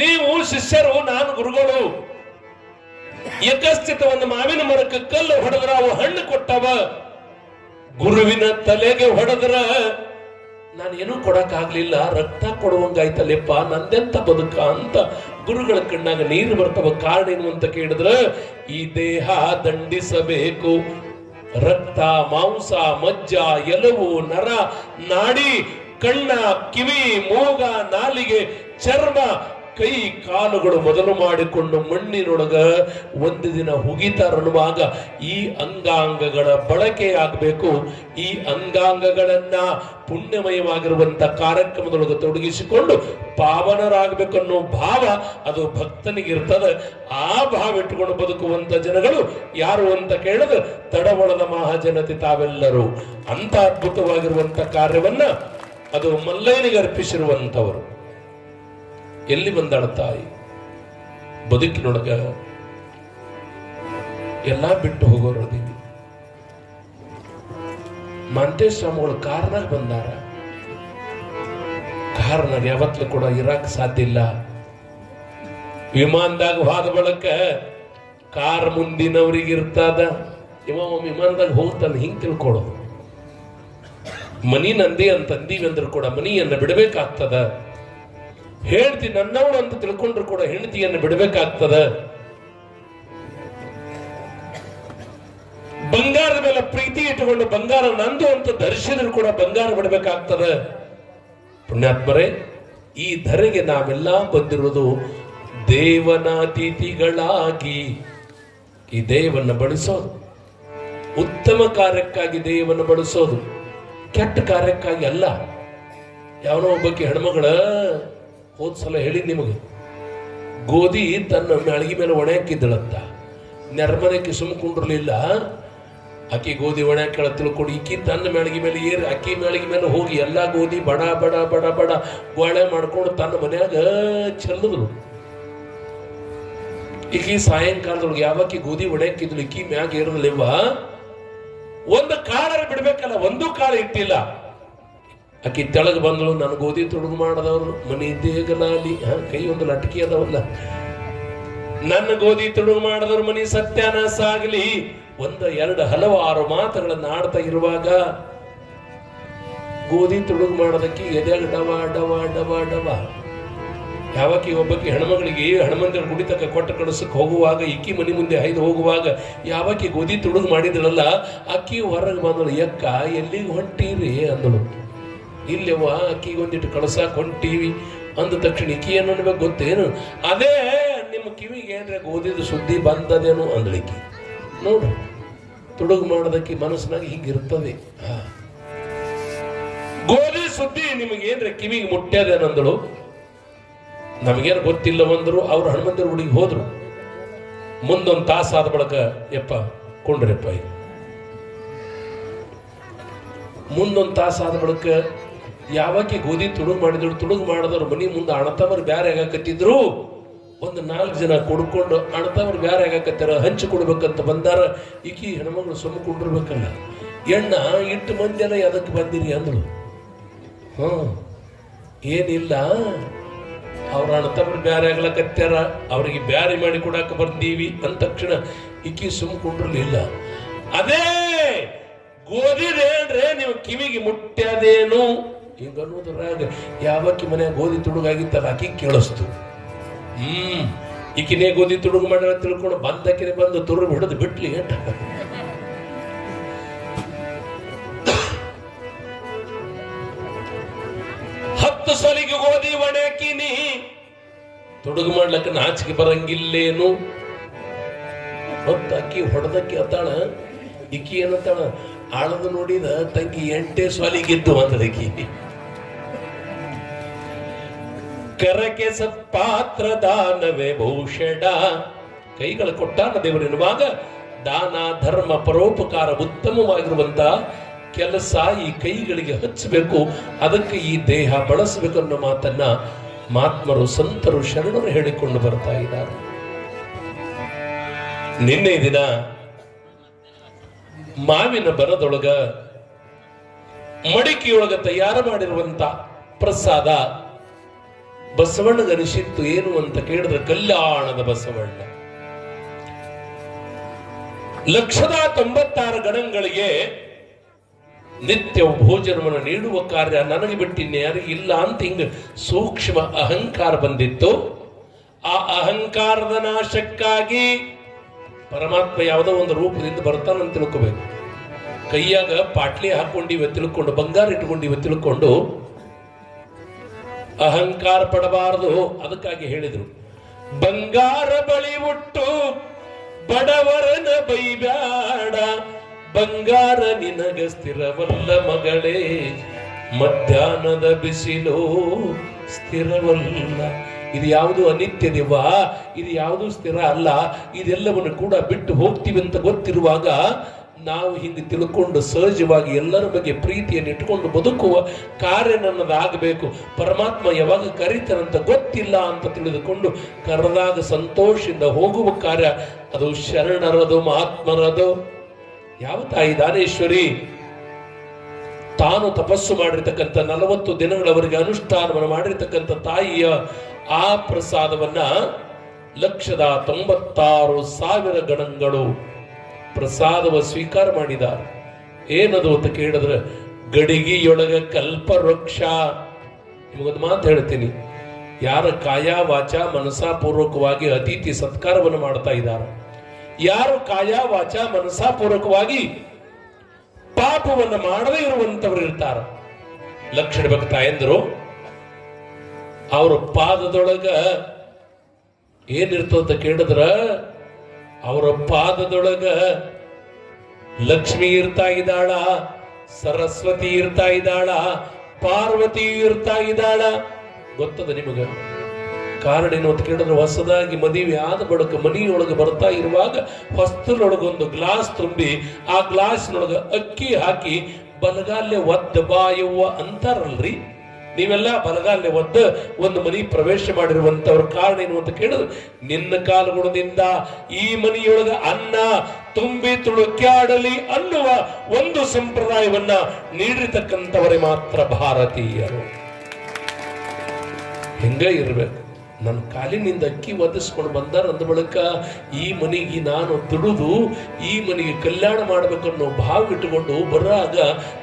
Speaker 1: ನೀವು ಶಿಷ್ಯರು ನಾನು ಗುರುಗಳು. ಯಕಸ್ಥಿತ ಒಂದು ಮಾವಿನ ಮರಕ್ಕೆ ಕಲ್ಲು ಹೊಡೆದ್ರ ಅವು ಹಣ್ಣು ಕೊಟ್ಟವ, ಗುರುವಿನ ತಲೆಗೆ ಹೊಡೆದ್ರ ನಾನೇನು ಕೊಡಕ್ಕಾಗ್ಲಿಲ್ಲ, ರಕ್ತ ಕೊಡುವಂಗಾಯ್ತಲ್ಲಪ್ಪ, ನಂದೆಂತ ಬದುಕ ಅಂತ ಗುರುಗಳ ಕಣ್ಣಾಗ ನೀರು ಬರ್ತವ. ಕಾರಣ ಏನು ಅಂತ ಕೇಳಿದ್ರೆ, ಈ ದೇಹ ದಂಡಿಸಬೇಕು. ರಕ್ತ, ಮಾಂಸ, ಮಜ್ಜ, ಎಲುಬು, ನರ, ನಾಡಿ, ಕಣ್ಣ, ಕಿವಿ, ಮೂಗ, ನಾಲಿಗೆ, ಚರ್ಮ, ಕೈ, ಕಾಲುಗಳು ಮೊದಲು ಮಾಡಿಕೊಂಡು ಮಣ್ಣಿನೊಳಗ ಒಂದು ದಿನ ಹುಗಿತಾರನ್ನುವಾಗ ಈ ಅಂಗಾಂಗಗಳ ಬಳಕೆ ಆಗಬೇಕು. ಈ ಅಂಗಾಂಗಗಳನ್ನ ಪುಣ್ಯಮಯವಾಗಿರುವಂತ ಕಾರ್ಯಕ್ರಮದೊಳಗೆ ತೊಡಗಿಸಿಕೊಂಡು ಪಾವನರಾಗಬೇಕನ್ನೋ ಭಾವ ಅದು ಭಕ್ತನಿಗಿರ್ತದೆ. ಆ ಭಾವ ಇಟ್ಟುಕೊಂಡು ಬದುಕುವಂತ ಜನಗಳು ಯಾರು ಅಂತ ಕೇಳಿದ್ರೆ ತಡವಳದ ಮಹಾಜನತೆ ತಾವೆಲ್ಲರೂ. ಅಂತ ಅದ್ಭುತವಾಗಿರುವಂತ ಕಾರ್ಯವನ್ನ ಅದು ಮಲ್ಲಯ್ಯನಿಗೆ ಅರ್ಪಿಸಿರುವಂತವರು. ಎಲ್ಲಿ ಬಂದಾಳ ತಾಯಿ? ಬದುಕಿನೊಳಗ ಎಲ್ಲಾ ಬಿಟ್ಟು ಹೋಗೋರು ಅದೀವಿ. ಮಾಂತೇಶ ಸ್ವಾಮಿಗಳು ಕಾರ್ನಾಗ ಬಂದಾರ. ಕಾರ್ನಾಗ ಯಾವತ್ತೂ ಕೂಡ ಇರಾಕ್ ಸಾಧ್ಯ ಇಲ್ಲ. ವಿಮಾನದಾಗ ಹೋದ ಬಳಕ ಕಾರ್ ಮುಂದಿನವ್ರಿಗೆ ಇರ್ತದ. ವಿಮಾನದಾಗ ಹೋಗ್ತಾನೆ, ಹಿಂಗ್ ತಿಳ್ಕೊಳ್ಳೋದು. ಮನಿ ನಂದಿ ಅಂತಂದೀವಿ ಅಂದ್ರು ಕೂಡ ಮನಿಯನ್ನ ಬಿಡಬೇಕಾಗ್ತದ. ಹೇಳ್ತಿ ನನ್ನವಳು ಅಂತ ತಿಳ್ಕೊಂಡ್ರು ಕೂಡ ಹೆಂಡತಿಯನ್ನು ಬಿಡಬೇಕಾಗ್ತದ. ಬಂಗಾರದ ಮೇಲೆ ಪ್ರೀತಿ ಇಟ್ಟುಕೊಂಡು ಬಂಗಾರ ನಂದು ಅಂತ ಧರಿಸಿದ್ರು ಕೂಡ ಬಂಗಾರ ಬಿಡಬೇಕಾಗ್ತದ. ಪುಣ್ಯಾತ್ಮರೇ, ಈ ಧರೆಗೆ ನಾವೆಲ್ಲ ಬಂದಿರುವುದು ದೇವನ ಅತಿಥಿಗಳಾಗಿ. ಈ ದೇವನ್ನ ಬಳಸೋದು ಉತ್ತಮ ಕಾರ್ಯಕ್ಕಾಗಿ, ದೇವನ್ನ ಬಳಸೋದು ಕೆಟ್ಟ ಕಾರ್ಯಕ್ಕಾಗಿ ಅಲ್ಲ. ಯಾವನೋ ಒಬ್ಬಕ್ಕೆ ಹೆಣ್ಮಗಳ ಹೋದ್ಸಲ ಹೇಳಿ ನಿಮಗೆ, ಗೋಧಿ ತನ್ನ ಮ್ಯಾಳಗಿ ಮೇಲೆ ಒಣೆ ಹಾಕಿದ್ದಳಂತ. ನೆರ್ಮನೆಕ್ಕೆ ಸುಮ್ಕೊಂಡಿರ್ಲಿಲ್ಲ. ಅಕ್ಕಿ ಗೋಧಿ ಒಣೆ ಹಾಕಳ ತಿಳ್ಕೊಂಡು ಈಕಿ ತನ್ನ ಮ್ಯಾಳಗಿ ಮೇಲೆ ಏರಿ ಅಕ್ಕಿ ಮ್ಯಾಳಗಿ ಮೇಲೆ ಹೋಗಿ ಎಲ್ಲಾ ಗೋಧಿ ಬಡ ಬಡ ಬಡ ಬಡ ಗೋಳೆ ಮಾಡ್ಕೊಂಡು ತನ್ನ ಮನ್ಯಾಗ ಚೆಲ್ಲಿದ್ರು. ಈಕಿ ಸಾಯಂಕಾಲದೊಳಗೆ ಯಾವಕ್ಕಿ ಗೋಧಿ ಒಣೆ ಹಾಕಿದ್ಳು, ಈಕಿ ಮ್ಯಾಗ ಏರಲಿವ. ಒಂದು ಕಾಳರ ಬಿಡ್ಬೇಕಲ್ಲ, ಒಂದು ಕಾಳು ಇಟ್ಟಿಲ್ಲ. ಆಕಿ ತೆಳಗ್ ಬಂದಳು. ನಾನು ಗೋಧಿ ತೊಡಗು ಮಾಡದವ್ರು ಮನಿ ದೇಗಲಾಲಿ, ಕೈ ಒಂದು ಲಟಕಿ ಅದಾವಲ್ಲ, ನನ್ನ ಗೋಧಿ ತೊಡಗು ಮಾಡದವ್ರು ಮನಿ ಸತ್ಯಾನಾಶ ಆಗಲಿ. ಎರಡು ಹಲವಾರು ಮಾತುಗಳನ್ನ ಆಡ್ತಾ ಇರುವಾಗ ಗೋಧಿ ತೊಡಗು ಮಾಡೋದಕ್ಕೆ ಎದೆಯಾಗ ಡವ ಡವ ಡವ ಡವ. ಯಾವಕ್ಕಿ ಒಬ್ಬಕ್ಕೆ ಹೆಣ್ಮಗಳಿಗೆ ಹನುಮಂತರ ಗುಡಿ ತಕ್ಕ ಕೊಟ್ಟು ಕಳಿಸಕ್ಕೆ ಹೋಗುವಾಗ, ಇಕ್ಕಿ ಮನಿ ಮುಂದೆ ಹೈದು ಹೋಗುವಾಗ ಯಾವಕ್ಕಿ ಗೋಧಿ ತುಡುಗು ಮಾಡಿದ್ರಲ್ಲ, ಅಕ್ಕಿ ಹೊರಗೆ ಬಂದಳು. ಯಕ್ಕ ಎಲ್ಲಿಗೆ ಹೊಂಟೀರಿ ಅಂದಳು. ಇಲ್ಲವ ಅಕ್ಕಿಗೊಂದಿಟ್ಟು ಕಳ್ಸಾಕ್ ಹೊಂಟೀವಿ ಅಂದ ತಕ್ಷಣ ಇಕ್ಕಿ ಏನು ಅನ್ಬೇಕು ಗೊತ್ತೇನು? ಅದೇ ನಿಮ್ಮ ಕಿವಿಗೆ ಏನ್ರೆ ಗೋಧಿದ ಸುದ್ದಿ ಬಂದದೇನು ಅಂದಳಿಕ್ಕಿ. ನೋಡು, ತುಡುಗು ಮಾಡೋದಕ್ಕೆ ಮನಸ್ಸಿನಾಗ ಹೀಗಿರ್ತದೆ. ಗೋಧಿ ಸುದ್ದಿ ನಿಮಗೇನ್ರೆ ಕಿವಿಗೆ ಮುಟ್ಟ್ಯದೇನಂದಳು. ನಮಗೇನು ಗೊತ್ತಿಲ್ಲವಂದ್ರು. ಅವ್ರು ಹನುಮಂತರ ಗುಡಿಗೆ ಹೋದ್ರು. ಮುಂದೊಂದು ತಾಸಾದ ಬಳಿಕ ಯಪ್ಪ ಕೊಂಡ್ರಪ್ಪ, ಈಗ ಮುಂದೊಂದು ತಾಸಾದ ಬಳಿಕ ಯಾವಕ್ಕೆ ಗೋಧಿ ತುಡುಗು ಮಾಡಿದ್ರು. ತುಡುಗು ಮಾಡಿದವ್ರು ಮನಿ ಮುಂದೆ ಅಣತವ್ರು ಬ್ಯಾರೆ ಆಗಾಕತ್ತಿದ್ರು. ಒಂದು 4 ಜನ ಕೊಡ್ಕೊಂಡು ಅಣತವ್ರು ಬ್ಯಾರೆ ಆಗಾಕತ್ತಾರ, ಹಂಚಿ ಕೊಡ್ಬೇಕಂತ ಬಂದಾರ. ಈಕಿ ಹೆಣ್ಮಗಳು ಸುಮ್ಮ ಕೊಂಡಿರ್ಬೇಕಲ್ಲ. ಎಣ್ಣ ಇಟ್ಟು ಮಂದಿನ ಅದಕ್ಕೆ ಬಂದಿರಿ ಅಂದಳು. ಏನಿಲ್ಲ, ಅವ್ರ ಅಣತವ್ರು ಬ್ಯಾರೆ ಆಗ್ಲಕತ್ಯಾರ, ಅವ್ರಿಗೆ ಬ್ಯಾರೆ ಮಾಡಿ ಕೊಡಾಕ ಬಂದೀವಿ ಅಂದ ತಕ್ಷಣ ಈಕಿ ಸುಮ್ಕೊಂಡ್ರಲಿಲ್ಲ. ಅದೇ ಗೋಧಿದೇನ್ರೆ ನೀವು ಕಿವಿಗೆ ಮುಟ್ಟ್ಯಾದೇನು ಹಿಂಗ ಅನ್ನೋದ್ರಾಗ ಯಾವಕ್ಕಿ ಮನ್ಯಾಗ ಗೋಧಿ ತುಡುಗಾಗಿತ್ತಲ್ಲ ಆಕಿ ಕೇಳಿಸ್ತು. ಈಕಿನೇ ಗೋಧಿ ತುಡುಗು ಮಾಡ ತಿಳ್ಕೊಂಡು ಬಂದಕಿನೇ ಬಂದು ತುರು ಹಿಡಿದು ಬಿಟ್ಲಿ. ಏಟ ಹತ್ತು ಸಲಿಗೆ ಗೋಧಿ ಒಣಕಿನಿ, ತುಡುಗು ಮಾಡ್ಲಕ್ಕ ನಾಚಿಕೆ ಬರಂಗಿಲ್ಲೇನು. ಹೊತ್ತು ಅಕ್ಕಿ ಹೊಡೆದಕ್ಕಿ ಅತ್ತಾಳ. ಇಕ್ಕಿ ಏನಂತಾಳ, ಆಳದ ನೋಡಿದ ತಂಗಿ 8 ಸ್ವಾಲಿಗಿದ್ದು ಅಂದಳಕಿ. ಕರಕೆ ಸತ್ಪಾತ್ರ ದಾನವೇ ಭೂಷಣ. ಕೈಗಳು ಕೊಟ್ಟಾನ ದೇವರೆನ್ನುವಾಗ ದಾನ ಧರ್ಮ ಪರೋಪಕಾರ ಉತ್ತಮವಾಗಿರುವಂತ ಕೆಲಸ ಈ ಕೈಗಳಿಗೆ ಹಚ್ಚಬೇಕು. ಅದಕ್ಕೆ ಈ ದೇಹ ಬಳಸಬೇಕು ಅನ್ನೋ ಮಾತನ್ನ ಮಹಾತ್ಮರು ಸಂತರು ಶರಣರು ಹೇಳಿಕೊಂಡು ಬರ್ತಾ ಇದ್ದಾರೆ. ನಿನ್ನೆ ದಿನ ಮಾವಿನ ಬರದೊಳಗ ಮಡಿಕೆಯೊಳಗ ತಯಾರು ಮಾಡಿರುವಂತ ಪ್ರಸಾದ ಬಸವಣ್ಣಗನಿಸಿತ್ತು. ಏನು ಅಂತ ಕೇಳಿದ್ರೆ ಕಲ್ಯಾಣದ ಬಸವಣ್ಣ 196 ಗಣಗಳಿಗೆ ನಿತ್ಯ ಭೋಜನವನ್ನು ನೀಡುವ ಕಾರ್ಯ ನನಗೆ ಬಿಟ್ಟಿನ್ನೆ ಯಾರಿಗೆ ಇಲ್ಲ ಅಂತ ಹಿಂಗ ಸೂಕ್ಷ್ಮ ಅಹಂಕಾರ ಬಂದಿತ್ತು. ಆ ಅಹಂಕಾರದ ನಾಶಕ್ಕಾಗಿ ಪರಮಾತ್ಮ ಯಾವುದೋ ಒಂದು ರೂಪದಿಂದ ಬರ್ತಾನಂತ ತಿಳ್ಕೋಬೇಕು. ಕೈಯಾಗ ಪಾಟ್ಲಿ ಹಾಕೊಂಡಿವೆ ತಿಳ್ಕೊಂಡು, ಬಂಗಾರ ಇಟ್ಕೊಂಡಿವೆ ತಿಳ್ಕೊಂಡು ಅಹಂಕಾರ ಪಡಬಾರದು. ಅದಕ್ಕಾಗಿ ಹೇಳಿದ್ರು, ಬಂಗಾರ ಬಳಿ ಉಟ್ಟು ಬಡವರನ ಬೈಬ್ಯಾಡ, ಬಂಗಾರ ನಿನಗ ಸ್ಥಿರವಲ್ಲ ಮಗಳೇ, ಮಧ್ಯಾಹ್ನದ ಬಿಸಿಲು ಸ್ಥಿರವಲ್ಲ. ಇದು ಯಾವುದು ಅನಿತ್ಯದಿವ, ಇದು ಯಾವುದು ಸ್ಥಿರ ಅಲ್ಲ. ಇದೆಲ್ಲವನ್ನು ಕೂಡ ಬಿಟ್ಟು ಹೋಗ್ತೀವಿ ಅಂತ ಗೊತ್ತಿರುವಾಗ ನಾವು ಹಿಂಗೆ ತಿಳ್ಕೊಂಡು ಸಹಜವಾಗಿ ಎಲ್ಲರ ಬಗ್ಗೆ ಪ್ರೀತಿಯನ್ನು ಇಟ್ಟುಕೊಂಡು ಬದುಕುವ ಕಾರ್ಯ ನನ್ನದಾಗಬೇಕು. ಪರಮಾತ್ಮ ಯಾವಾಗ ಕರೀತಾರಂತ ಗೊತ್ತಿಲ್ಲ ಅಂತ ತಿಳಿದುಕೊಂಡು ಕರೆದಾಗ ಸಂತೋಷದಿಂದ ಹೋಗುವ ಕಾರ್ಯ ಅದು ಶರಣರದು, ಮಹಾತ್ಮರದು. ಯಾವ ತಾಯಿ ದಾನೇಶ್ವರಿ ತಾನು ತಪಸ್ಸು ಮಾಡಿರ್ತಕ್ಕಂಥ 40 ದಿನಗಳವರೆಗೆ ಅನುಷ್ಠಾನವನ್ನು ಮಾಡಿರ್ತಕ್ಕಂಥ ತಾಯಿಯ ಆ ಪ್ರಸಾದವನ್ನ 1,96,000 ಗಣಗಳು ಪ್ರಸಾದವ ಸ್ವೀಕಾರ ಮಾಡಿದ್ದಾರೆ. ಏನದು ಅಂತ ಕೇಳಿದ್ರೆ, ಗಡಿಗೆಯೊಳಗ ಕಲ್ಪವೃಕ್ಷ. ನಿಮಗೊಂದು ಮಾತು ಹೇಳ್ತೀನಿ, ಯಾರ ಕಾಯ ವಾಚ ಮನಸಾಪೂರ್ವಕವಾಗಿ ಅತಿಥಿ ಸತ್ಕಾರವನ್ನು ಮಾಡ್ತಾ ಇದ್ದಾರೆ, ಯಾರು ಕಾಯ ವಾಚ ಮನಸಾಪೂರ್ವಕವಾಗಿ ಪಾಪವನ್ನು ಮಾಡದೇ ಇರುವಂತವರು ಇರ್ತಾರ. ಲಕ್ಷಣ ಭಕ್ತ ಎಂದರು, ಅವರ ಪಾದದೊಳಗ ಏನಿರ್ತದ ಕೇಳಿದ್ರ, ಅವರ ಪಾದದೊಳಗ ಲಕ್ಷ್ಮಿ ಇರ್ತಾ ಇದ್ದಾಳ, ಸರಸ್ವತಿ ಇರ್ತಾ ಇದ್ದಾಳ, ಪಾರ್ವತಿ ಇರ್ತಾ ಇದ್ದಾಳ. ಗೊತ್ತದ ನಿಮಗ? ಕಾರಣ ಏನು ಅಂತ ಕೇಳಿದ್ರೆ, ಹೊಸದಾಗಿ ಮದುವೆ ಆದ ಬಳಿಕ ಮನೆಯೊಳಗೆ ಬರ್ತಾ ಇರುವಾಗ ಹೊಸ್ತಲೊಳಗೊಂದು ಗ್ಲಾಸ್ ತುಂಬಿ ಆ ಗ್ಲಾಸ್ನೊಳಗ ಅಕ್ಕಿ ಹಾಕಿ ಬಲಗಾಲೆ ಒದ್ದ ಬಾ ಯವ್ವ ಅಂತಾರಲ್ರಿ. ನೀವೆಲ್ಲ ಬಲಗಾಲೆ ಒದ್ದ ಒಂದು ಮನಿ ಪ್ರವೇಶ ಮಾಡಿರುವಂತವ್ರ ಕಾರಣ ಏನು ಅಂತ ಕೇಳಿದ್ರೆ, ನಿನ್ನ ಕಾಲುಗುಣದಿಂದ ಈ ಮನೆಯೊಳಗ ಅನ್ನ ತುಂಬಿ ತುಳುಕ್ಯಾಡಲಿ ಅನ್ನುವ ಒಂದು ಸಂಪ್ರದಾಯವನ್ನ ನೀಡಿರ್ತಕ್ಕಂಥವರೇ ಮಾತ್ರ ಭಾರತೀಯರು. ಹಿಂಗ ಇರ್ಬೇಕು. ನನ್ನ ಕಾಲಿನಿಂದ ಅಕ್ಕಿ ಒದಿಸ್ಕೊಂಡು ಬಂದಾರ ಅಂದ ಬಳಿಕ ಈ ಮನೆಗೆ ನಾನು ದುಡಿದು ಈ ಮನೆಗೆ ಕಲ್ಯಾಣ ಮಾಡ್ಬೇಕನ್ನೋ ಭಾವ ಇಟ್ಟುಕೊಂಡು ಬರಾಗ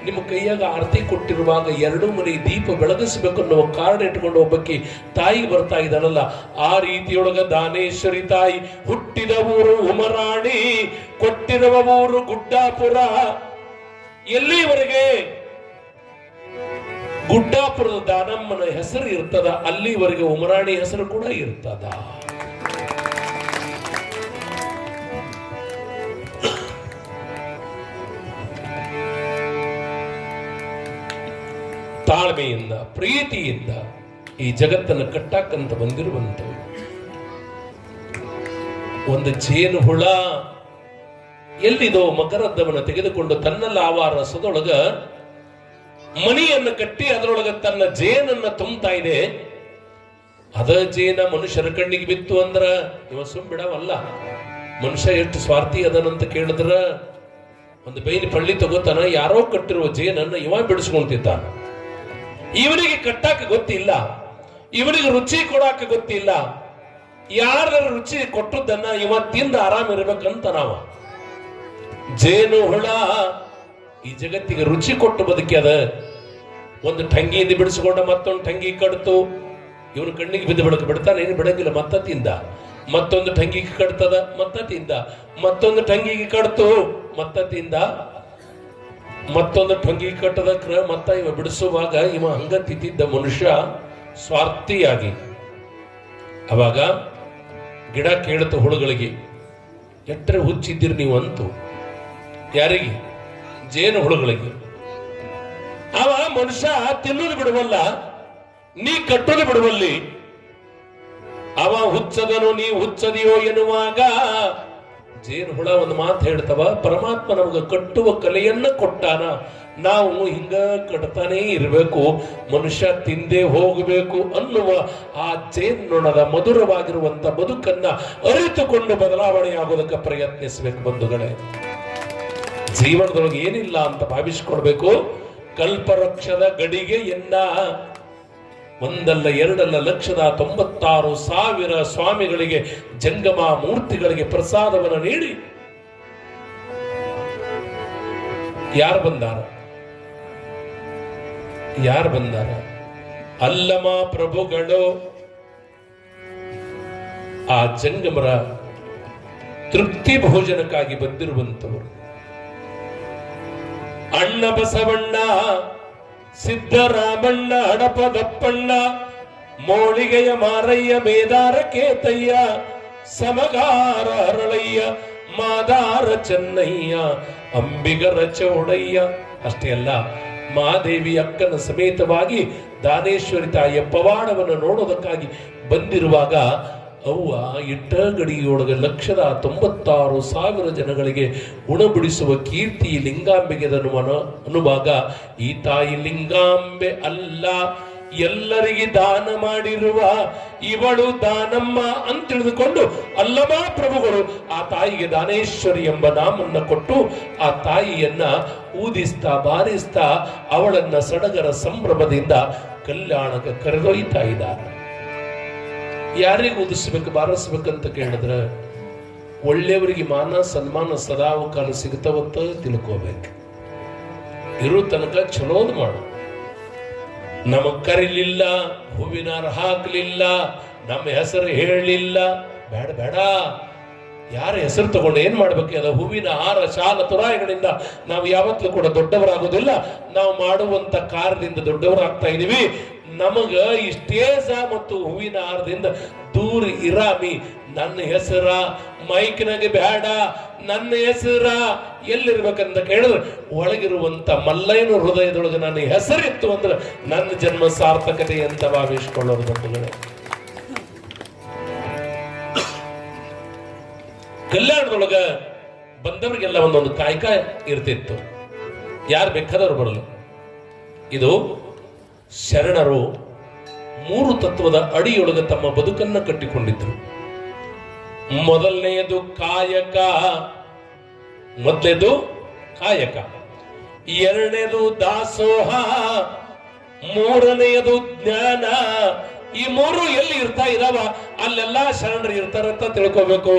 Speaker 1: ನಿಮ್ಮ ಕೈಯಾಗ ಆರತಿ ಕೊಟ್ಟಿರುವಾಗ 2 ಮನೆಗೆ ದೀಪ ಬೆಳಗಿಸ್ಬೇಕನ್ನೋ ಕಾರಣ ಇಟ್ಟುಕೊಂಡು ಒಬ್ಬಕ್ಕೆ ತಾಯಿ ಬರ್ತಾ ಇದ್ದಾನಲ್ಲ, ಆ ರೀತಿಯೊಳಗ ದಾನೇಶ್ವರಿ ತಾಯಿ ಹುಟ್ಟಿದ ಊರು ಉಮರಾಣಿ, ಕೊಟ್ಟಿರುವ ಊರು ಗುಡ್ಡಾಪುರ. ಎಲ್ಲಿವರೆಗೆ ಗುಡ್ಡಾಪುರದ ದಾನಮ್ಮನ ಹೆಸರು ಇರ್ತದ, ಅಲ್ಲಿವರೆಗೆ ಉಮರಾಣಿ ಹೆಸರು ಕೂಡ ಇರ್ತದ. ತಾಳ್ಮೆಯಿಂದ ಪ್ರೀತಿಯಿಂದ ಈ ಜಗತ್ತನ್ನು ಕಟ್ಟಾಕಂತ ಬಂದಿರುವಂತ ಒಂದು ಜೇನು ಹುಳ ಎಲ್ಲಿದೋ ಮಕರದ್ದವನ್ನು ತೆಗೆದುಕೊಂಡು ತನ್ನ ಲಾವಾ ರಸದೊಳಗ ಮಣಿಯನ್ನು ಕಟ್ಟಿ ಅದರೊಳಗೆ ತನ್ನ ಜೇನನ್ನ ತುಂಬ್ತಾ ಇದೆ. ಅದ ಜೇನ ಮನುಷ್ಯರ ಕಣ್ಣಿಗೆ ಬಿತ್ತು ಅಂದ್ರ ಇವ ಬಿಡವಲ್ಲ. ಮನುಷ್ಯ ಎಷ್ಟು ಸ್ವಾರ್ಥಿ ಅದನಂತ ಕೇಳಿದ್ರ, ಒಂದು ಬೈಲಿ ಪಳ್ಳಿ ತಗೋತಾನ, ಯಾರೋ ಕಟ್ಟಿರುವ ಜೇನನ್ನ ಇವ ಬಿಡಿಸ್ಕೊಂತಿದ್ದಾನ. ಇವನಿಗೆ ಕಟ್ಟಾಕ ಗೊತ್ತಿಲ್ಲ, ಇವನಿಗೆ ರುಚಿ ಕೊಡಾಕ ಗೊತ್ತಿಲ್ಲ. ಯಾರ ರುಚಿ ಕೊಟ್ಟದ್ದನ್ನ ಇವ ತಿಂದ ಆರಾಮ ಇರ್ಬೇಕಂತ ನಾವ. ಜೇನು ಹುಳ ಈ ಜಗತ್ತಿಗೆ ರುಚಿ ಕೊಟ್ಟು ಬದುಕ್ಯದ. ಒಂದು ಟಂಗಿಯಿಂದ ಬಿಡಿಸಿಕೊಂಡ ಮತ್ತೊಂದು ಟಂಗಿ ಕಡ್ತು, ಇವನು ಕಣ್ಣಿಗೆ ಬಿದ್ದು ಬೆಳಕು ಬಿಡ್ತಾನೆ, ಏನು ಬಿಡಂಗಿಲ್ಲ, ಮತ್ತ ತಿಂದ. ಮತ್ತೊಂದು ಟಂಗಿಗೆ ಕಡ್ತದ, ಮತ್ತ ತಿಂದ. ಮತ್ತೊಂದು ಟಂಗಿಗೆ ಕಡ್ತು, ಮತ್ತ ತಿಂದ. ಮತ್ತೊಂದು ಟಂಗಿಗೆ ಕಟ್ಟದಕ್ರ ಮತ್ತ ಇವ ಬಿಡಿಸುವಾಗ ಇವ ಹಂಗ ತಿಂತಿದ್ದ ಮನುಷ್ಯ ಸ್ವಾರ್ಥಿಯಾಗಿ. ಅವಾಗ ಗಿಡ ಕೇಳ್ತು ಹುಳುಗಳಿಗೆ, ಎಟ್ಟರೆ ಹುಚ್ಚಿದ್ದೀರಿ ನೀವು ಅಂತು. ಯಾರಿಗೆ? ಜೇನು ಹುಳುಗಳಿಗೆ. ಅವ ಮನುಷ್ಯ ತಿನ್ನೋದು ಬಿಡುವಲ್ಲ, ನೀ ಕಟ್ಟೋದು ಬಿಡುವಲ್ಲಿ. ಅವ ಹುಚ್ಚದನು, ನೀ ಹುಚ್ಚದಿಯೋ ಎನ್ನುವಾಗ ಜೇನು ಹುಳ ಒಂದು ಮಾತು ಹೇಳ್ತವ, ಪರಮಾತ್ಮ ನಮಗ ಕಟ್ಟುವ ಕಲೆಯನ್ನ ಕೊಟ್ಟಾನ, ನಾವು ಹಿಂಗ ಕಟ್ತಾನೇ ಇರಬೇಕು, ಮನುಷ್ಯ ತಿಂದೇ ಹೋಗಬೇಕು ಅನ್ನುವ ಆ ಜೇನ್ನೊಣದ ಮಧುರವಾಗಿರುವಂತ ಬದುಕನ್ನ ಅರಿತುಕೊಂಡು ಬದಲಾವಣೆ ಆಗೋದಕ್ಕೆ ಪ್ರಯತ್ನಿಸಬೇಕು ಬಂಧುಗಳೇ. ಜೀವನದೊಳಗೆ ಏನಿಲ್ಲ ಅಂತ ಭಾವಿಸಿಕೊಡ್ಬೇಕು. ಕಲ್ಪವೃಕ್ಷದ ಗಡಿಗೆಯನ್ನ ಒಂದಲ್ಲ ಎರಡಲ್ಲ 1,96,000 ಸ್ವಾಮಿಗಳಿಗೆ, ಜಂಗಮ ಮೂರ್ತಿಗಳಿಗೆ ಪ್ರಸಾದವನ್ನು ನೀಡಿ ಯಾರು ಬಂದಾರ? ಅಲ್ಲಮ ಪ್ರಭುಗಳು ಆ ಜಂಗಮರ ತೃಪ್ತಿ ಭೋಜನಕ್ಕಾಗಿ ಬಂದಿರುವಂತವರು. ಅಣ್ಣ ಬಸವಣ್ಣ, ಸಿದ್ದರಾಮಣ್ಣ, ಹಡಪದಪ್ಪಣ್ಣ, ಮೋಳಿಗೆಯ ಮಾರಯ್ಯ, ಮೇದಾರ ಕೇತಯ್ಯ, ಸಮಗಾರ ಹರಳಯ್ಯ, ಮಾದಾರ ಚೆನ್ನಯ್ಯ, ಅಂಬಿಗರ ಚೌಡಯ್ಯ. ಅಷ್ಟೇ ಅಲ್ಲ, ಮಹಾದೇವಿ ಅಕ್ಕನ ಸಮೇತವಾಗಿ ದಾನೇಶ್ವರಿ ತಾಯಿಯ ಪವಾಡವನ್ನು ನೋಡೋದಕ್ಕಾಗಿ ಬಂದಿರುವಾಗ ಅವ್ವ ಇಟ್ಟ ಗಡಿಯೊಳಗೆ 196,000 ಜನಗಳಿಗೆ ಉಣಬಿಡಿಸುವ ಕೀರ್ತಿ ಲಿಂಗಾಂಬೆಗೆ ಅನ್ನುವಾಗ ಈ ತಾಯಿ ಲಿಂಗಾಂಬೆ ಅಲ್ಲ, ಎಲ್ಲರಿಗೆ ದಾನ ಮಾಡಿರುವ ಇವಳು ದಾನಮ್ಮ ಅಂತ ತಿಳಿದುಕೊಂಡು ಅಲ್ಲಮ ಪ್ರಭುಗಳು ಆ ತಾಯಿಗೆ ದಾನೇಶ್ವರಿ ಎಂಬ ನಾಮನ್ನ ಕೊಟ್ಟು ಆ ತಾಯಿಯನ್ನ ಊದಿಸ್ತಾ ಬಾರಿಸ್ತಾ ಅವಳನ್ನ ಸಡಗರ ಸಂಭ್ರಮದಿಂದ ಕಲ್ಯಾಣಕ್ಕೆ ಕರೆದೊಯ್ತಾ ಇದ್ದಾರೆ. ಯಾರಿಗೆ ಊದಿಸ್ಬೇಕು ಬಾರಿಸ್ಬೇಕಂತ ಕೇಳಿದ್ರೆ ಒಳ್ಳೆಯವರಿಗೆ ಮಾನ ಸನ್ಮಾನ ಸದಾವ ಕಾಲ ಸಿಗ್ತಾವಂತ ತಿಳ್ಕೋಬೇಕು. ಇರೋ ತನಕ ಚಲೋದು ಮಾಡು. ನಮಗ್ ಕರಿಲಿಲ್ಲ, ಹೂವಿನಾರ ಹಾಕ್ಲಿಲ್ಲ, ನಮ್ಮ ಹೆಸರು ಹೇಳಲಿಲ್ಲ, ಬೇಡ ಬೇಡ. ಯಾರ ಹೆಸರು ತಗೊಂಡು ಏನ್ ಮಾಡ್ಬೇಕು? ಅದ ಹೂವಿನ ಹಾರ ಶಾಲ ತುರಾಯಿಗಳಿಂದ ನಾವು ಯಾವತ್ತೂ ಕೂಡ ದೊಡ್ಡವರಾಗೋದಿಲ್ಲ. ನಾವು ಮಾಡುವಂತ ಕಾರ್ಯದಿಂದ ದೊಡ್ಡವರಾಗ್ತಾ ಇದೀವಿ. ನಮಗ ಈ ಸ್ಟೇಜ ಮತ್ತು ಹೂವಿನ ಹಾರದಿಂದ ದೂರ ಇರಾಮಿ. ನನ್ನ ಹೆಸರ ಮೈಕ್ನಾಗೆ ಬೇಡ, ನನ್ನ ಹೆಸರ ಎಲ್ಲಿರ್ಬೇಕಂತ ಕೇಳಿದ್ರೆ ಒಳಗಿರುವಂತ ಮಲ್ಲಯ್ಯನ ಹೃದಯದೊಳಗೆ ನನ್ನ ಹೆಸರಿತ್ತು ಅಂದ್ರೆ ನನ್ನ ಜನ್ಮ ಸಾರ್ಥಕತೆ ಅಂತ ಭಾವಿಸಿಕೊಳ್ಳೋರು ಬಂಧುಗಳೇ. ಕಲ್ಯಾಣದೊಳಗ ಬಂದವರಿಗೆಲ್ಲ ಒಂದೊಂದು ಕಾಯಕ ಇರ್ತಿತ್ತು. ಯಾರು ಬೇಕಾದವರು ಬರಲು. ಇದು ಶರಣರು 3 ತತ್ವದ ಅಡಿಯೊಳಗೆ ತಮ್ಮ ಬದುಕನ್ನ ಕಟ್ಟಿಕೊಂಡಿದ್ರು. ಮೊದಲನೆಯದು ಕಾಯಕ, ಎರಡನೇದು ದಾಸೋಹ, ಮೂರನೆಯದು ಜ್ಞಾನ. ಈ 3 ಎಲ್ಲಿ ಇರ್ತಾ ಇದಾವ ಅಲ್ಲೆಲ್ಲಾ ಶರಣರು ಇರ್ತಾರಂತ ತಿಳ್ಕೋಬೇಕು.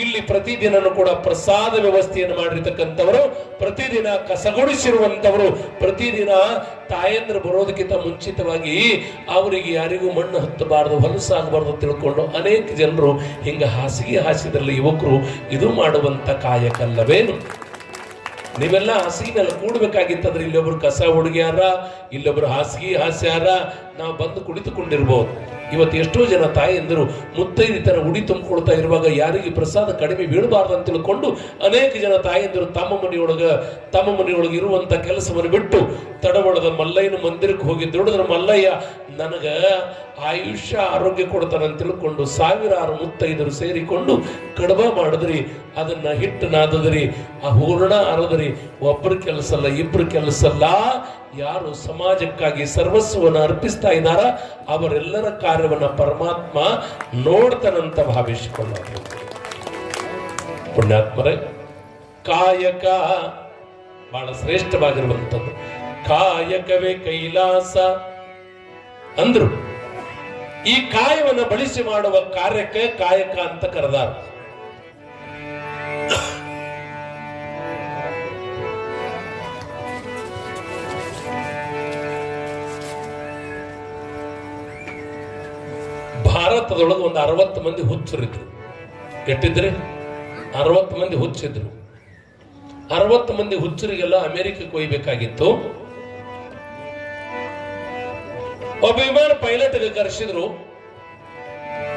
Speaker 1: ಇಲ್ಲಿ ಪ್ರತಿದಿನನೂ ಕೂಡ ಪ್ರಸಾದ ವ್ಯವಸ್ಥೆಯನ್ನು ಮಾಡಿರ್ತಕ್ಕಂಥವರು, ಪ್ರತಿದಿನ ಕಸಗೊಳಿಸಿರುವಂತವರು, ಪ್ರತಿದಿನ ತಾಯಂದ್ರ ಬರೋದಕ್ಕಿಂತ ಮುಂಚಿತವಾಗಿ ಅವರಿಗೆ ಯಾರಿಗೂ ಮಣ್ಣು ಹತ್ತಬಾರದು, ಹೊಲಸಾಗಬಾರದು ತಿಳ್ಕೊಂಡು ಅನೇಕ ಜನರು ಹಿಂಗ ಹಾಸಿಗೆ ಹಾಸಿದ್ರಲ್ಲಿ ಯುವಕರು ಇದು ಮಾಡುವಂತ ಕಾಯಕಲ್ಲವೇನು? ನೀವೆಲ್ಲ ಹಾಸಿಗೆ ಮೇಲೆ ಕೂಡ್ಬೇಕಾಗಿತ್ತಂದ್ರೆ ಇಲ್ಲೊಬ್ರು ಕಸ ಹುಡುಗ್ಯಾರ, ಇಲ್ಲೊಬ್ರು ಹಾಸಿಗೆ ಹಾಸ್ಯಾರ, ನಾವು ಬಂದು ಕುಳಿತುಕೊಂಡಿರ್ಬೋದು. ಇವತ್ತು ಎಷ್ಟೋ ಜನ ತಾಯಂದಿರು ಮುತ್ತೈದೆತನ ಉಡಿ ತುಂಬಿಕೊಳ್ತಾ ಇರುವಾಗ ಯಾರಿಗೆ ಪ್ರಸಾದ ಕಡಿಮೆ ಬೀಳಬಾರ್ದು ಅಂತ ತಿಳ್ಕೊಂಡು ಅನೇಕ ಜನ ತಾಯಂದಿರು ತಮ್ಮ ಮನೆಯೊಳಗೆ ಇರುವಂತ ಕೆಲಸವನ್ನು ಬಿಟ್ಟು ತಡವಳದ ಮಲ್ಲಯ್ಯನ ಮಂದಿರಕ್ಕೆ ಹೋಗಿ ದುಡಿದ್ರ ಮಲ್ಲಯ್ಯ ನನಗ ಆಯುಷ್ಯ ಆರೋಗ್ಯ ಕೊಡ್ತಾರಂತ ತಿಳ್ಕೊಂಡು ಸಾವಿರಾರು ಮುತ್ತೈದರು ಸೇರಿಕೊಂಡು ಕಡಬ ಮಾಡಿದ್ರಿ, ಅದನ್ನ ಹಿಟ್ಟು ನಾದದ್ರಿ, ಆ ಹೂರ್ಣ ಅರದ್ರಿ. ಒಬ್ಬರು ಕೆಲಸ ಅಲ್ಲ, ಇಬ್ರು ಕೆಲಸ ಅಲ್ಲ. ಯಾರು ಸಮಾಜಕ್ಕಾಗಿ ಸರ್ವಸ್ವವನ್ನು ಅರ್ಪಿಸ್ತಾ ಇದ್ದಾರ ಅವರೆಲ್ಲರ ಕಾರ್ಯವನ್ನ ಪರಮಾತ್ಮ ನೋಡ್ತಾನಂತ ಭಾವಿಸಿಕೊಳ್ಳೋದು. ಪುಣ್ಯಾತ್ಮರೇ, ಕಾಯಕ ಬಹಳ ಶ್ರೇಷ್ಠವಾಗಿರುವಂಥದ್ದು. ಕಾಯಕವೇ ಕೈಲಾಸ ಅಂದ್ರು. ಈ ಕಾಯವನ್ನು ಬಳಸಿ ಮಾಡುವ ಕಾರ್ಯಕ್ಕೆ ಕಾಯಕ ಅಂತ ಕರೆದಾರ. ಭಾರತದೊಳಗೆ ಒಂದು 60 ಮಂದಿ ಹುಚ್ಚರಿದ್ರು. ಎಷ್ಟಿದ್ರಿ? 60 ಮಂದಿ ಹುಚ್ಚಿದ್ರು. 60 ಮಂದಿ ಹುಚ್ಚರಿಗೆಲ್ಲ ಅಮೆರಿಕಕ್ಕೆ ಒಯ್ಬೇಕಾಗಿತ್ತು. ಒಬ್ಬ ವಿಮಾನ ಪೈಲಟ್ಗೆ ಕರೆಸಿದ್ರು.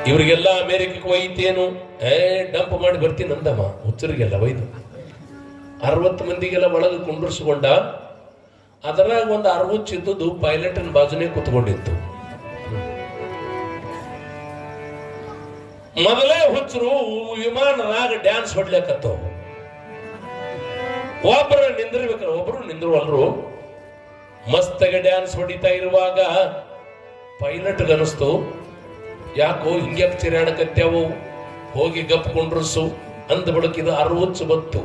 Speaker 1: ಇವರಿಗೆಲ್ಲ ಅಮೆರಿಕಕ್ಕೆ ಒಯ್ತೇನು? ಡಂಪ್ ಮಾಡಿ ಬರ್ತೀನಿ ಅಂದಮ್ಮ. ಹುಚ್ಚರಿಗೆಲ್ಲ ಒಯ್ದು 60 ಮಂದಿಗೆಲ್ಲ ಒಳಗೆ ಕುಂಡ್ರಿಸಿಕೊಂಡ. ಅದರಾಗ ಒಂದು 60 ಇದ್ದದ್ದು ಪೈಲಟ್ನ ಬಾಜುನೇ ಕೂತ್ಕೊಂಡಿತ್ತು. ಮೊದಲೇ ಹುಚ್ಚರು ವಿಮಾನದಾಗ ಡ್ಯಾನ್ಸ್ ಹೊಡ್ಲಿಕ್ಕತ್ತವ. ಒಬ್ಬರು ನಿಂದಿರ್ಬೇಕಲ್ಲ, ಒಬ್ರು ನಿಂದಿರುವಲ್ರು. ಮಸ್ತಾಗಿ ಡ್ಯಾನ್ಸ್ ಹೊಡಿತಾ ಇರುವಾಗ ಪೈಲಟ್ಗೆ ಅನಿಸ್ತು, ಯಾಕೋ ಹಿಂಗ್ಯಾಕ್ ಚಿರಾಡಕತ್ಯಾವು, ಹೋಗಿ ಗಪ್ ಕುಂಡ್ರಸು ಅಂದ ಬಡಕ್ ಇದು 60 ಬತ್ತು.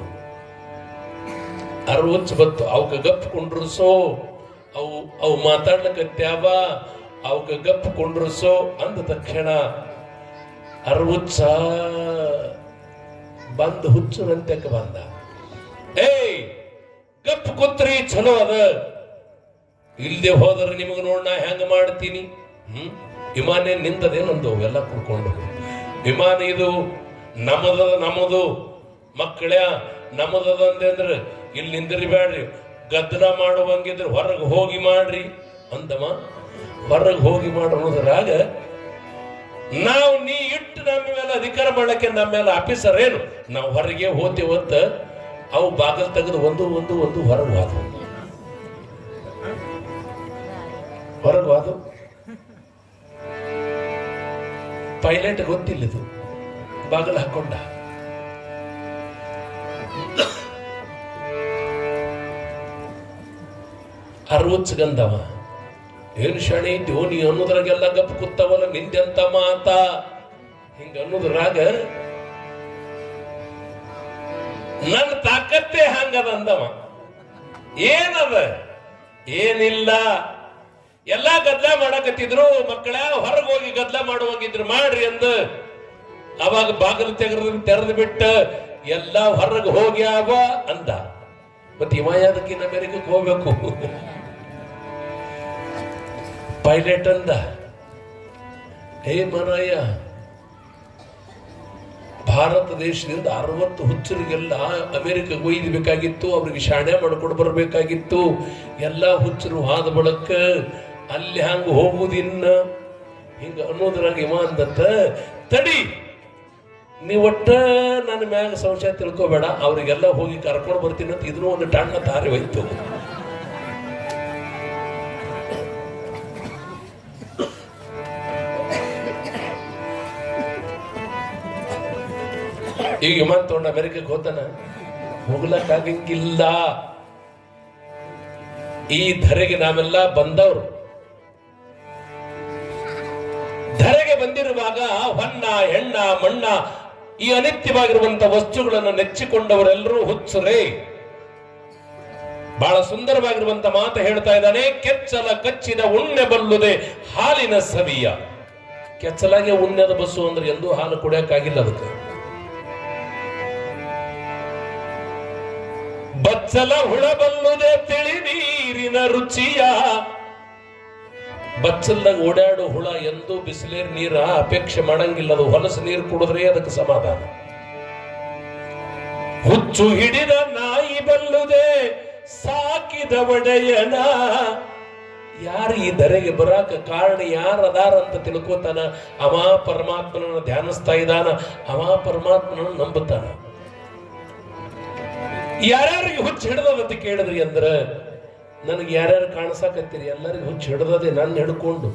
Speaker 1: ಅವಕ್ಕೆ ಗಪ್ ಕುಂಡ್ರಸೋ, ಅವು ಮಾತಾಡ್ಲಕತ್ಯಾವ, ಅವಕ್ಕೆ ಗಪ್ ಕುಂಡ್ರಸೋ ಅಂದ ತಕ್ಷಣ 60 ಬಂದು ಹುಚ್ಚರಂತಕ್ಕೆ ಬಂದ. ಗಪ್ ಕೂತ್ರಿ, ಚಲೋ ಅದ. ಇಲ್ದೆ ಹೋದ್ರೆ ನಿಮಗ ನೋಡ್ ನಾ ಹೆಂಗ ಮಾಡ್ತೀನಿ. ವಿಮಾನ ನಿಂದದೇನೊಂದು ಎಲ್ಲ ಕುಡ್ಕೊಂಡು ವಿಮಾನ ಇದು ನಮ್ಮದು ಮಕ್ಕಳ ನಮ್ಮದಂದೆ ಅಂದ್ರೆ ಇಲ್ಲಿ ನಿಂದಿರಬೇಡ್ರಿ, ಗದ್ದಲ ಮಾಡುವಂಗಿದ್ರೆ ಹೊರಗೆ ಹೋಗಿ ಮಾಡ್ರಿ ಅಂದಮ್ಮ. ಹೊರಗೆ ಹೋಗಿ ಮಾಡೋದ್ರಾಗ ನಾವು ನೀ ಇಟ್ಟು ನಮ್ಮ ಮೇಲೆ ಅಧಿಕಾರ ಮಾಡಕ್ಕೆ ನಮ್ಮ ಮೇಲೆ ಆಫೀಸರ್ ಏನು, ನಾವು ಹೊರಗೆ ಹೋಗ್ತೇವಂತ ಅವು ಬಾಗಲ್ ತೆಗೆದು ಒಂದು ಹೊರಗೆ ಹೋದ ಪೈಲಟ್ ಗೊತ್ತಿಲ್ಲದು ಬಾಗಲ್ ಹಾಕೊಂಡ. ಅರ್ವಚ್ಗಂದವ ಏನ್ ಶಣಿ ಇದ್ದೀವೋ ನೀ ಅನ್ನೋದ್ರಾಗೆಲ್ಲ ಗಪ್ ಕೂತವಲ್ಲ ನಿಂದೆಂತ ಮಾತ ಹಿಂಗ ಅನ್ನೋದ್ರಾಗ ನನ್ನ ತಾಕತ್ತೇ ಹಂಗದ ಅಂದವ. ಏನದ? ಏನಿಲ್ಲ, ಎಲ್ಲಾ ಗದ್ಲ ಮಾಡಕತ್ತಿದ್ರು ಮಕ್ಕಳ, ಹೊರಗೆ ಹೋಗಿ ಗದ್ಲ ಮಾಡುವಂಗಿದ್ರು ಮಾಡ್ರಿ ಅಂದ. ಅವಾಗ ಬಾಗಿಲು ತೆರೆದು ಬಿಟ್ಟ ಎಲ್ಲ ಹೊರಗೆ ಹೋಗಿ ಆವ ಅಂದ. ಮತ್ತೆ ಹಿಮಾಯದಕ್ಕಿನ್ನ ಅಮೆರಿಕಕ್ಕೆ ಹೋಗ್ಬೇಕು. ಪೈಲಟ್ ಅಂದ, ಹೇ ಮನಯ್ಯ, ಭಾರತ ದೇಶದಿಂದ 60 ಹುಚ್ಚರಿಗೆಲ್ಲ ಅಮೆರಿಕಕ್ಕೆ ಒಯ್ಯಬೇಕಾಗಿತ್ತು, ಅವ್ರಿಗೆ ಶಾಣೆ ಮಾಡ್ಕೊಂಡು ಬರ್ಬೇಕಾಗಿತ್ತು. ಎಲ್ಲ ಹುಚ್ಚರು ಹಾದ ಬಳಕ ಅಲ್ಲಿ ಹಂಗ ಹೋಗುದಿನ್ನ ಹಿಂಗ ಅನ್ನೋದ್ರಾಗ ಇವ ಅಂದತ್ತ, ತಡಿ ನೀ ಒಟ್ಟ ನನ್ನ ಮ್ಯಾಗ ಸಂಶಯ ತಿಳ್ಕೊಬೇಡ, ಅವ್ರಿಗೆಲ್ಲ ಹೋಗಿ ಕರ್ಕೊಂಡು ಬರ್ತೀನಿ ಅಂತ ಇದನ್ನು ಒಂದು ಟಣ್ಣ ತಾರಿ ಹೋಯ್ತು. ಈಗ ವಿಮಾನ ತಗೊಂಡು ಅಮೆರಿಕಕ್ಕೆ ಹೋತಾನ, ಹೋಗ್ಲಕ್ಕಾಗಂಗಿಲ್ಲ. ಈ ಧರೆಗೆ ನಾವೆಲ್ಲ ಬಂದವರು. ಧರೆಗೆ ಬಂದಿರುವಾಗ ಹೊನ್ನ ಹೆಣ್ಣ ಮಣ್ಣ ಈ ಅನಿತ್ಯವಾಗಿರುವಂತ ವಸ್ತುಗಳನ್ನು ನೆಚ್ಚಿಕೊಂಡವರೆಲ್ಲರೂ ಹುಚ್ಚರೇ. ಬಹಳ ಸುಂದರವಾಗಿರುವಂತ ಮಾತು ಹೇಳ್ತಾ ಇದ್ದಾನೆ, ಕೆಚ್ಚಲ ಕಚ್ಚಿದ ಉಣ್ಣೆ ಬಲ್ಲುದೆ ಹಾಲಿನ ಸವಿಯ. ಕೆಚ್ಚಲಾಗೆ ಉಣ್ಣೆದ ಬಸ್ಸು ಅಂದ್ರೆ ಎಂದೂ ಹಾಲು ಕುಡಿಯಕ್ಕಾಗಿಲ್ಲ. ಅದಕ್ಕೆ ಬಚ್ಚಲ ಹುಳ ಬಲ್ಲುದೆ ತಿಳಿ ನೀರಿನ ರುಚಿಯ. ಬಚ್ಚಲ್ದಾಗ ಓಡಾಡೋ ಹುಳ ಎಂದೂ ಬಿಸಿಲೇರ್ ನೀರ ಅಪೇಕ್ಷೆ ಮಾಡಂಗಿಲ್ಲ, ಅದು ಹೊಲಸು ನೀರು ಕುಡಿದ್ರೆ ಅದಕ್ಕೆ ಸಮಾಧಾನ. ಹುಚ್ಚು ಹಿಡಿದ ನಾಯಿ ಬಲ್ಲುದೆ ಸಾಕಿದ ಒಡೆಯನ. ಯಾರು ಈ ಧರೆಗೆ ಬರಾಕ ಕಾರಣ ಯಾರದಾರ ಅಂತ ತಿಳ್ಕೋತಾನ, ಅವ ಪರಮಾತ್ಮನನ್ನ ಧ್ಯಾನಿಸ್ತಾ ಇದ್ದಾನ, ಅವ ಪರಮಾತ್ಮನನ್ನು ನಂಬುತ್ತಾನ. ಯಾರ್ಯಾರಿಗೆ ಹುಚ್ಚು ಹಿಡ್ದದಂತ ಕೇಳಿದ್ರಿ ಅಂದ್ರ, ನನಗೆ ಯಾರ್ಯಾರು ಕಾಣಿಸಾಕತ್ತೀರಿ ಎಲ್ಲರಿಗೂ ಹುಚ್ಚು ಹಿಡ್ದದೆ. ನನ್ನ ಹಿಡ್ಕೊಂಡು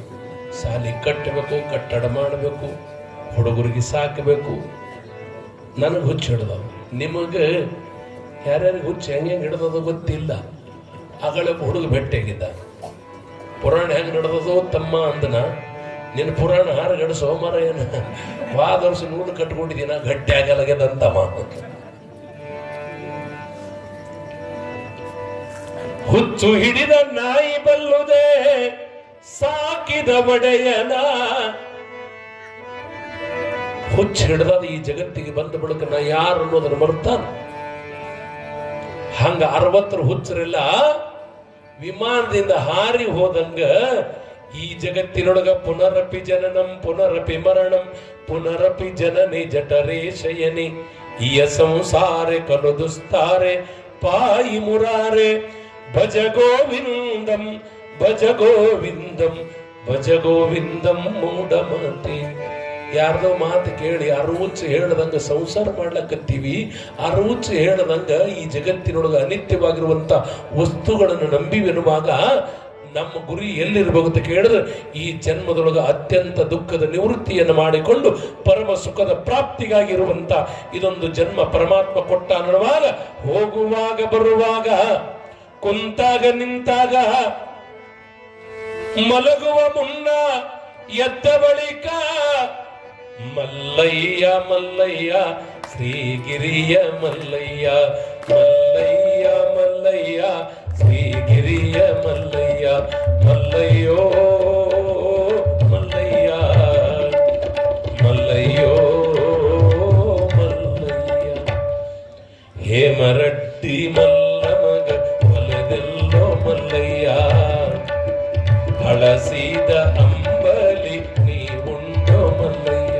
Speaker 1: ಸಾಲಿ ಕಟ್ಟಬೇಕು, ಕಟ್ಟಡ ಮಾಡಬೇಕು, ಹುಡುಗರಿಗೆ ಸಾಕಬೇಕು, ನನಗೆ ಹುಚ್ಚು ಹಿಡ್ದವ. ನಿಮಗೆ ಯಾರ್ಯಾರಿಗೆ ಹುಚ್ಚು ಹೆಂಗೆ ಹಿಡ್ದದ ಗೊತ್ತಿಲ್ಲ. ಅಗಳ ಹುಡುಗ ಭೇಟಿಯಾಗಿದ್ದ, ಪುರಾಣ ಹೆಂಗ್ ನಡೆದದೋ ತಮ್ಮ ಅಂದನ. ನಿನ್ನ ಪುರಾಣ ಹಾರಗಡಿಸೋ ಮರ ಏನ, ವಾದ ವರ್ಷ ನೂಲು ಕಟ್ಕೊಂಡಿದ್ದೀನ ಗಟ್ಟಿ ಆಗಲಾಗ್ಯದಂತಮ್ಮ. ಹುಚ್ಚು ಹಿಡಿದ ನಾಯಿ ಬಲ್ಲುದೆ ಸಾಕಿದ ಒಡೆಯನ. ಹುಚ್ಚು ಹಿಡಿದ ಈ ಜಗತ್ತಿಗೆ ಬಂದ ಬಳಿಕ ನಾ ಯಾರು ಅನ್ನೋದನ್ನ ಮರ್ತಾನ. ಹಂಗ 60 ಹುಚ್ಚರೆಲ್ಲ ವಿಮಾನದಿಂದ ಹಾರಿ ಹೋದಂಗ ಈ ಜಗತ್ತಿನೊಳಗ ಪುನರಪಿ ಜನನಂ ಪುನರಪಿ ಮರಣಂ ಪುನರಪಿ ಜನನಿ ಜಠರೇ ಶಯನಿ ಇಯ ಸಂಸಾರೆ ಕಲು ದುಸ್ತಾರೆ ಪಾಯಿ ಮುರಾರೆ ಭಜ ಗೋವಿಂದಂ ಭಜ ಗೋವಿಂದಂ ಭಜ ಗೋವಿಂದಂ ಮೂಢಮತಿ. ಯಾರ್ದೋ ಮಾತು ಕೇಳಿ ಅರುಚು ಹೇಳದಂಗ ಸಂಸಾರ ಮಾಡ್ಲಕತ್ತೀವಿ, ಅರುಚು ಹೇಳದಂಗ ಈ ಜಗತ್ತಿನೊಳಗ ಅನಿತ್ಯವಾಗಿರುವಂತ ವಸ್ತುಗಳನ್ನು ನಂಬಿವೆನ್ನುವಾಗ ನಮ್ಮ ಗುರಿ ಎಲ್ಲಿರ್ಬೇಕು ಅಂತ ಕೇಳಿದ್ರೆ ಈ ಜನ್ಮದೊಳಗ ಅತ್ಯಂತ ದುಃಖದ ನಿವೃತ್ತಿಯನ್ನು ಮಾಡಿಕೊಂಡು ಪರಮ ಸುಖದ ಪ್ರಾಪ್ತಿಗಾಗಿರುವಂತ ಇದೊಂದು ಜನ್ಮ ಪರಮಾತ್ಮ ಕೊಟ್ಟ ಅನ್ನುವಾಗ, ಹೋಗುವಾಗ ಬರುವಾಗ ಕುಂತಾಗ ನಿಂತಾಗ ಮಲಗುವ ಮುನ್ನ ಎದ್ದ ಬಳಿಕ ಮಲ್ಲಯ್ಯ ಮಲ್ಲಯ್ಯ ಶ್ರೀಗಿರಿಯ ಮಲ್ಲಯ್ಯ ಮಲ್ಲಯ್ಯ ಮಲ್ಲಯ್ಯ ಶ್ರೀಗಿರಿಯ ಮಲ್ಲಯ್ಯ ಮಲ್ಲಯ್ಯೋ ಮಲ್ಲಯ್ಯ ಮಲ್ಲಯ್ಯೋ ಮಲ್ಲಯ್ಯ. ಹೇಮರಡ್ಡಿ ಮಲ್ಲ ಮಗ ಹೊಲದೆಲ್ಲೋ ಮಲ್ಲಯ್ಯ, ಹಳಸಿದ ಅಂಬಲಿ ನೀ ಉಂಡೋ ಮಲ್ಲಯ್ಯ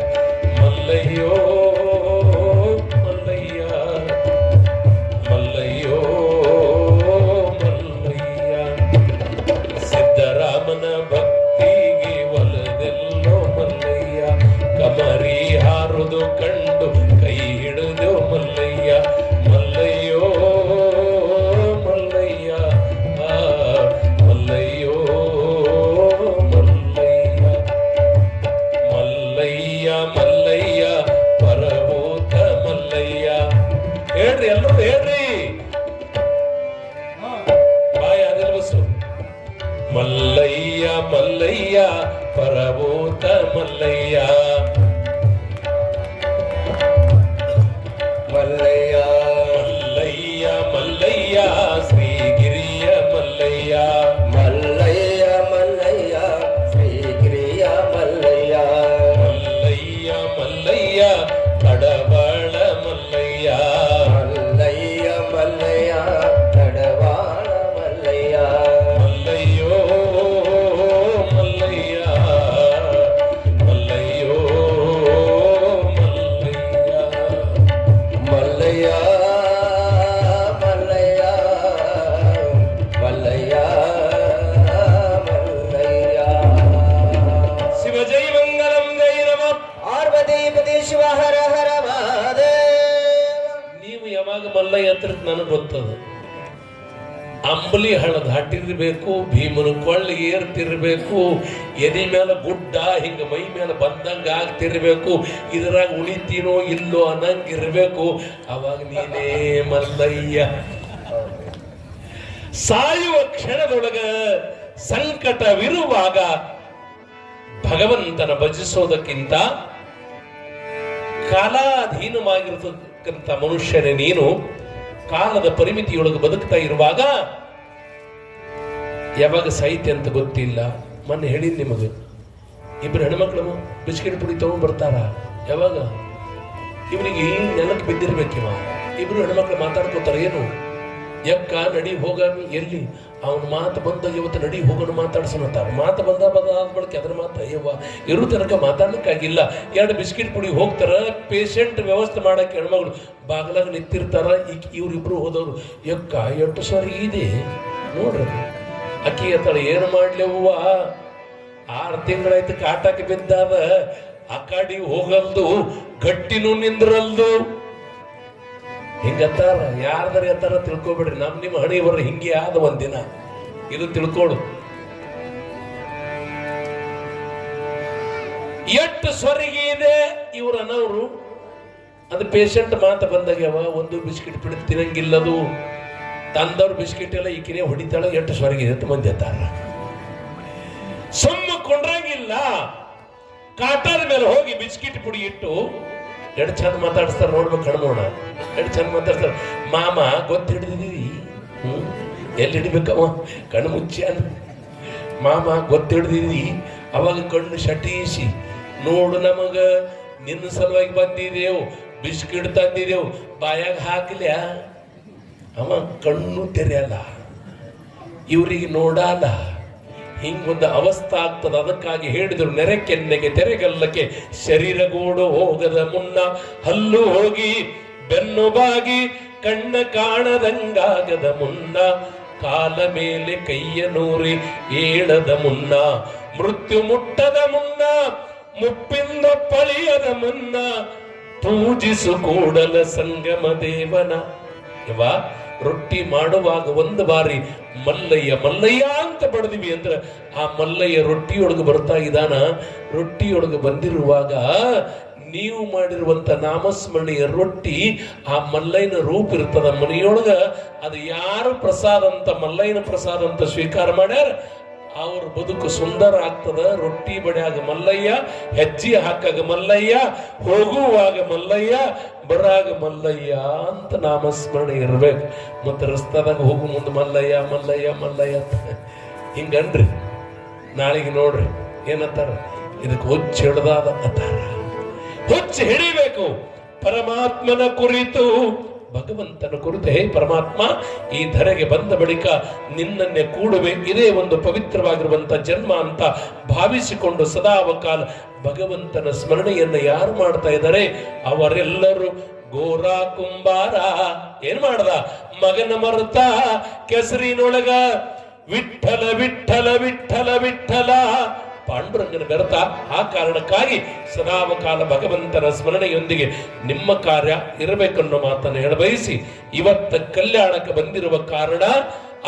Speaker 1: ಬರುವುದು ಕಂಡು ಕೈ ಹಿಡಿದು ಮಲ್ಲಯ್ಯ ಮಲ್ಲಯ್ಯೋ ಮಲ್ಲಯ್ಯ ಮಲ್ಲಯ್ಯೋ ಮಲ್ಲಯ್ಯ ಮಲ್ಲಯ್ಯ ಮಲ್ಲಯ್ಯ ಪರಭೂತ ಮಲ್ಲಯ್ಯ. ಹೇಳ್ರಿ ಎಲ್ಲರೂ ಹೇಳ್ರಿ, ಬಾಯ ಅದಿಲ್ ಬಸ್ಸು. ಮಲ್ಲಯ್ಯ ಮಲ್ಲಯ್ಯ ಪರಭೂತ ಮಲ್ಲಯ್ಯ
Speaker 2: ಮಲ್ಲಯ್ಯ
Speaker 1: ಮಲ್ಲಯ್ಯ ಮಲ್ಲಯ್ಯ ಶ್ರೀಗಿರಿಯ ಮಲ್ಲಯ್ಯ
Speaker 2: ಮಲ್ಲಯ್ಯ ಮಲ್ಲಯ್ಯ ಶ್ರೀಗಿರಿಯ ಮಲ್ಲಯ್ಯ
Speaker 1: ಮಲ್ಲಯ್ಯ ಮಲ್ಲಯ್ಯ ಕಡಬಾಳ ಮಲ್ಲಯ್ಯ
Speaker 2: ಮಲ್ಲಯ್ಯ ಮಲ್ಲಯ್ಯ ತಡವಾಳ ಮಲ್ಲಯ್ಯ
Speaker 1: ಮಲ್ಲಯ್ಯೋ ಮಲ್ಲಯ್ಯ ಮಲ್ಲಯ್ಯೋ ಮಲ್ಲಯ್ಯ
Speaker 2: ಮಲ್ಲಯ್ಯ ಮಲ್ಲಯ್ಯ ಮಲ್ಲಯ್ಯ ಮಲ್ಲಯ್ಯ.
Speaker 1: ಶಿವ ಜೈ ಮಂಗಲಂ ಜೈ ನಮ.
Speaker 2: ಪಾರ್ವತೀಪತಿ ಶಿವ ಹರ ಹರ ಮಹಾದೇವ.
Speaker 1: ನೀವು ಯಾವಾಗ ಮಲ್ಲಯ್ಯ ಅಂತ ನನಗೆ ಗೊತ್ತದ. ಅಂಬಲಿ ಹಳ ದಾಟಿರ್ಬೇಕು, ಭೀಮನ ಕೊಳ್ಳಿಗೆ ಏರ್ತಿರ್ಬೇಕು, ಎದಿ ಮೇಲೆ ಗುಡ್ಡ ಹಿಂಗ ಮೈ ಮೇಲೆ ಬಂದಂಗ ಆಗ್ತಿರ್ಬೇಕು, ಇದ್ರಾಗ ಉಳಿತೀನೋ ಇಲ್ಲೋ ಅನ್ನಂಗಿರ್ಬೇಕು. ಅವಾಗ ನೀನೇ ಮಲ್ಲಯ್ಯ. ಸಾಯುವ ಕ್ಷಣದೊಳಗ ಸಂಕಟವಿರುವಾಗ ಭಗವಂತನ ಭಜಿಸೋದಕ್ಕಿಂತ ಕಾಲಾಧೀನವಾಗಿರತಕ್ಕಂಥ ಮನುಷ್ಯನೇ ನೀನು. ಕಾಲದ ಪರಿಮಿತಿಯೊಳಗೆ ಬದುಕ್ತಾ ಇರುವಾಗ ಯಾವಾಗ ಸಾಹಿತ್ಯ ಅಂತ ಗೊತ್ತಿಲ್ಲ. ಮೊನ್ನೆ ಹೇಳಿದ್ ನಿಮಗೆ, ಇಬ್ರು ಹೆಣ್ಮಕ್ಳು ಬಿಸ್ಕೆಟ್ ಪುಡಿ ತಗೊಂಡ್ ಬರ್ತಾರ. ಯಾವಾಗ ಇವನಿಗೆ ನೆಲಕ್ಕೆ ಬಿದ್ದಿರ್ಬೇಕಿವ. ಇಬ್ರು ಹೆಣ್ಮಕ್ಳು ಮಾತಾಡ್ಕೋತಾರ, ಏನು ಯಕ್ಕ ನಡಿ ಹೋಗಾಮಿ ಎಲ್ಲಿ ಅವನ ಮಾತು ಬಂದಾಗ ಇವತ್ತು ನಡಿ ಹೋಗೋಣ ಮಾತಾಡ್ಸೋಣತ್ತಾರ. ಮಾತು ಬಂದಾದ ಬಳಕೆ ಅದ್ರ ಮಾತು ಅಯ್ಯವ್ವ ಇರೋ ತನಕ ಮಾತಾಡ್ಲಿಕ್ಕಾಗಿಲ್ಲ. ಎರಡು ಬಿಸ್ಕಿಟ್ ಪುಡಿ ಹೋಗ್ತಾರ, ಪೇಷಂಟ್ ವ್ಯವಸ್ಥೆ ಮಾಡಕ್ಕೆ ಹೆಣ್ಮಗಳು ಬಾಗ್ಲಾಗ ನಿಂತಿರ್ತಾರ. ಇವ್ರಿಬ್ರು ಹೋದವ್ರು ಯಕ್ಕ ಎಷ್ಟು ಸರಿ ಇದೆ ನೋಡ್ರಿ. ಅಕ್ಕಿ ಅತ್ತಳ ಏನು ಮಾಡ್ಲಿವ್ವ, 6 ತಿಂಗಳಾಯ್ತು ಕಾಟಕ್ಕೆ ಬಿದ್ದಾದ, ಆ ಕಾಡಿ ಹೋಗಲ್ದು, ಗಟ್ಟಿನೂ ನಿಂದ್ರಲ್ದು. ಹಿಂಗತ್ತಾರ. ಯಾರ್ದಾರ ಎತ್ತಾರ ತಿಳ್ಕೊಬೇಡ್ರಿ. ನಿಮ್ಮ ಹಣಿ ಬರ್ರಿ ಹಿಂಗೆ ಆದ ಒಂದಿನ ಇದು ತಿಳ್ಕೊಳು. ಎಷ್ಟು ಸ್ವರ್ಗಿ ಇದೆ ಇವ್ರ ಅನ್ನೋರು. ಅದು ಪೇಷಂಟ್ ಮಾತ ಬಂದಾಗ್ಯವ. ಒಂದು ಬಿಸ್ಕಿಟ್ ಬಿಟ್ಟು ತಿನ್ನಂಗಿಲ್ಲದು. ತಂದವ್ರ ಬಿಸ್ಕಿಟ್ ಎಲ್ಲ ಈಕಿನೇ ಹೊಡಿತಾಳ. ಎಷ್ಟು ಸ್ವರ್ಗಿದೆ ಅಂತ ಮಂದಿ ಎತ್ತಾರ. ಸುಮ್ಮ ಕೊಂಡ್ರಂಗಿಲ್ಲ. ಕಾಟದ ಮೇಲೆ ಹೋಗಿ ಬಿಸ್ಕಿಟ್ ಪುಡಿ ಇಟ್ಟು ಎರಡು ಚಂದ ಮಾತಾಡಿಸ್ತಾರ. ನೋಡ್ಬೇಕು ಕಣ್ಮೋಣ, ಎರಡು ಚಂದ ಮಾತಾಡ್ತಾರ. ಮಾಮ ಗೊತ್ತು ಹಿಡಿದಿದ್ದೀವಿ, ಎಲ್ಲಿ ಹಿಡಿಬೇಕವ ಕಣ್ಣು ಮುಚ್ಚಿ ಅನ್. ಮಾಮ ಗೊತ್ತು ಹಿಡ್ದಿದ್ವಿ. ಅವಾಗ ಕಣ್ಣು ಶಟೀಸಿ ನೋಡು, ನಮಗ ನಿನ್ನ ಸಲುವಾಗಿ ಬಂದಿದ್ದೇವು, ಬಿಸ್ಕಿಟ್ ತಂದಿದ್ದೇವು, ಬಾಯಾಗ ಹಾಕ್ಲ್ಯ. ಅವ ಕಣ್ಣು ತೆರೆಯಲ್ಲ, ಇವ್ರಿಗೆ ನೋಡಲ್ಲ. ಹಿಂಗೊಂದು ಅವಸ್ಥೆ ಆಗ್ತದ. ಅದಕ್ಕಾಗಿ ಹೇಳಿದ್ರು, ನೆರೆ ಕೆನ್ನೆಗೆ ತೆರೆಗಲ್ಲಕ್ಕೆ ಶರೀರಗೂಡು ಹೋಗದ ಮುನ್ನ ಹಲ್ಲು ಹೋಗಿ ಬೆನ್ನು ಬಾಗಿ ಕಣ್ಣ ಕಾಣದಂಗಾಗದ ಮುನ್ನ ಕಾಲ ಮೇಲೆ ಕೈಯ ನೂರಿ ಏಳದ ಮುನ್ನ ಮೃತ್ಯು ಮುಟ್ಟದ ಮುನ್ನ ಮುಪ್ಪಿಂದ ಪಳಿಯದ ಮುನ್ನ ಪೂಜಿಸು ಕೂಡಲ ಸಂಗಮ ದೇವನ. ಇವ ರೊಟ್ಟಿ ಮಾಡುವಾಗ ಒಂದು ಬಾರಿ ಮಲ್ಲಯ್ಯ ಮಲ್ಲಯ್ಯ ಅಂತ ಬಡದಿವಿ ಅಂದ್ರೆ ಆ ಮಲ್ಲಯ್ಯ ರೊಟ್ಟಿಯೊಳಗೆ ಬರ್ತಾ ಇದ್ದಾನ. ರೊಟ್ಟಿಯೊಳಗೆ ಬಂದಿರುವಾಗ ನೀವು ಮಾಡಿರುವಂತ ನಾಮಸ್ಮರಣೆಯ ರೊಟ್ಟಿ ಆ ಮಲ್ಲಯ್ಯನ ರೂಪ ಇರ್ತದ ಮನೆಯೊಳಗ. ಅದು ಯಾರು ಪ್ರಸಾದ ಅಂತ ಮಲ್ಲಯ್ಯನ ಪ್ರಸಾದ ಅಂತ ಸ್ವೀಕಾರ ಮಾಡ್ಯಾರ ಅವ್ರ ಬದುಕು ಸುಂದರ ಆಗ್ತದ. ರೊಟ್ಟಿ ಬಡಿಯಾಗ ಮಲ್ಲಯ್ಯ, ಹೆಜ್ಜೆ ಹಾಕಾಗ ಮಲ್ಲಯ್ಯ, ಹೋಗುವಾಗ ಮಲ್ಲಯ್ಯ, ಬರಾಗ ಮಲ್ಲಯ್ಯ ಅಂತ ನಾಮಸ್ಮರಣೆ ಇರ್ಬೇಕು. ಮತ್ತೆ ರಸ್ತಾದಾಗ ಹೋಗು ಮುಂದೆ ಮಲ್ಲಯ್ಯ ಮಲ್ಲಯ್ಯ ಮಲ್ಲಯ್ಯ ಅಂತ ಹಿಂಗನ್ರಿ. ನಾಳೆಗೆ ನೋಡ್ರಿ ಏನಂತಾರ, ಇದಕ್ಕೆ ಹುಚ್ಚ ಹಿಡ್ದಾದ ಅತ್ತಾರ. ಹುಚ್ಚ ಹಿಡಿಬೇಕು ಪರಮಾತ್ಮನ ಕುರಿತು, ಭಗವಂತನ ಕುರಿತು. ಹೇ ಪರಮಾತ್ಮ, ಈ ಧರೆಗೆ ಬಂದ ಬಳಿಕ ನಿನ್ನನ್ನೇ ಕೂಡುವೆ, ಇದೇ ಒಂದು ಪವಿತ್ರವಾಗಿರುವಂತ ಜನ್ಮ ಅಂತ ಭಾವಿಸಿಕೊಂಡು ಸದಾವಕಾಲ ಭಗವಂತನ ಸ್ಮರಣೆಯನ್ನು ಯಾರು ಮಾಡ್ತಾ ಇದ್ದಾರೆ ಅವರೆಲ್ಲರೂ ಗೋರ ಕುಂಬಾರ ಏನ್ ಮಾಡ್ದ, ಮಗನ ಮರುತ ಕೆಸರಿನೊಳಗ ವಿಠಲ ವಿಠಲ ವಿಠಲ ವಿಠಲ ಪಾಂಡುರಂಗನ ಬೆರೆತ. ಆ ಕಾರಣಕ್ಕಾಗಿ ಸದಾವಕಾಲ ಭಗವಂತನ ಸ್ಮರಣೆಯೊಂದಿಗೆ ನಿಮ್ಮ ಕಾರ್ಯ ಇರಬೇಕನ್ನೋ ಮಾತನ್ನು ಹೇಳಬಯಸಿ ಇವತ್ತ ಕಲ್ಯಾಣಕ್ಕೆ ಬಂದಿರುವ ಕಾರಣ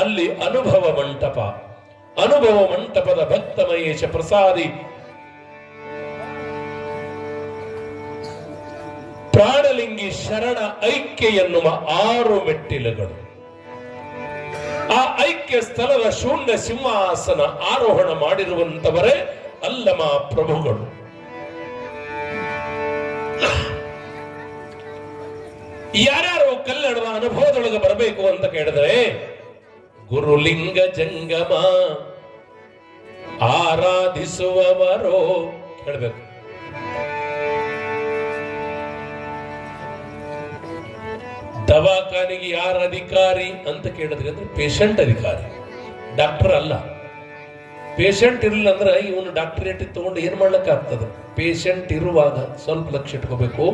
Speaker 1: ಅಲ್ಲಿ ಅನುಭವ ಮಂಟಪದ ಭಕ್ತ ಮಹೇಶ ಪ್ರಸಾದಿ ಪ್ರಾಣಲಿಂಗಿ ಶರಣ ಐಕ್ಯ ಎನ್ನುವ 6 ಮೆಟ್ಟಿಲುಗಳು. ಆ ಐಕ್ಯ ಸ್ಥಳದ ಶೂನ್ಯ ಸಿಂಹಾಸನ ಆರೋಹಣ ಮಾಡಿರುವಂತವರೇ ಅಲ್ಲಮ ಪ್ರಭುಗಳು. ಯಾರ್ಯಾರು ಕಲ್ಯಾಣದ ಅನುಭವದೊಳಗೆ ಬರಬೇಕು ಅಂತ ಕೇಳಿದ್ರೆ ಗುರುಲಿಂಗ ಜಂಗಮ ಆರಾಧಿಸುವವರೋ ಹೇಳಬೇಕು. ದವಾಖಾನೆಗೆ ಯಾರ ಅಧಿಕಾರಿ ಅಂತ ಕೇಳಿದ್ರೆ ಅಂದ್ರೆ ಪೇಷಂಟ್ ಅಧಿಕಾರಿ, ಡಾಕ್ಟರ್ ಅಲ್ಲ. ಪೇಷಂಟ್ ಇರಲಿಲ್ಲ ಅಂದ್ರೆ ಇವನು ಡಾಕ್ಟರೇಟ್ ತಗೊಂಡು ಏನ್ ಮಾಡ್ಲಿಕ್ಕೆ ಆಗ್ತದೆ? ಪೇಷಂಟ್ ಇರುವಾಗ ಸ್ವಲ್ಪ ಲಕ್ಷ್ಯ ಇಟ್ಕೋಬೇಕು.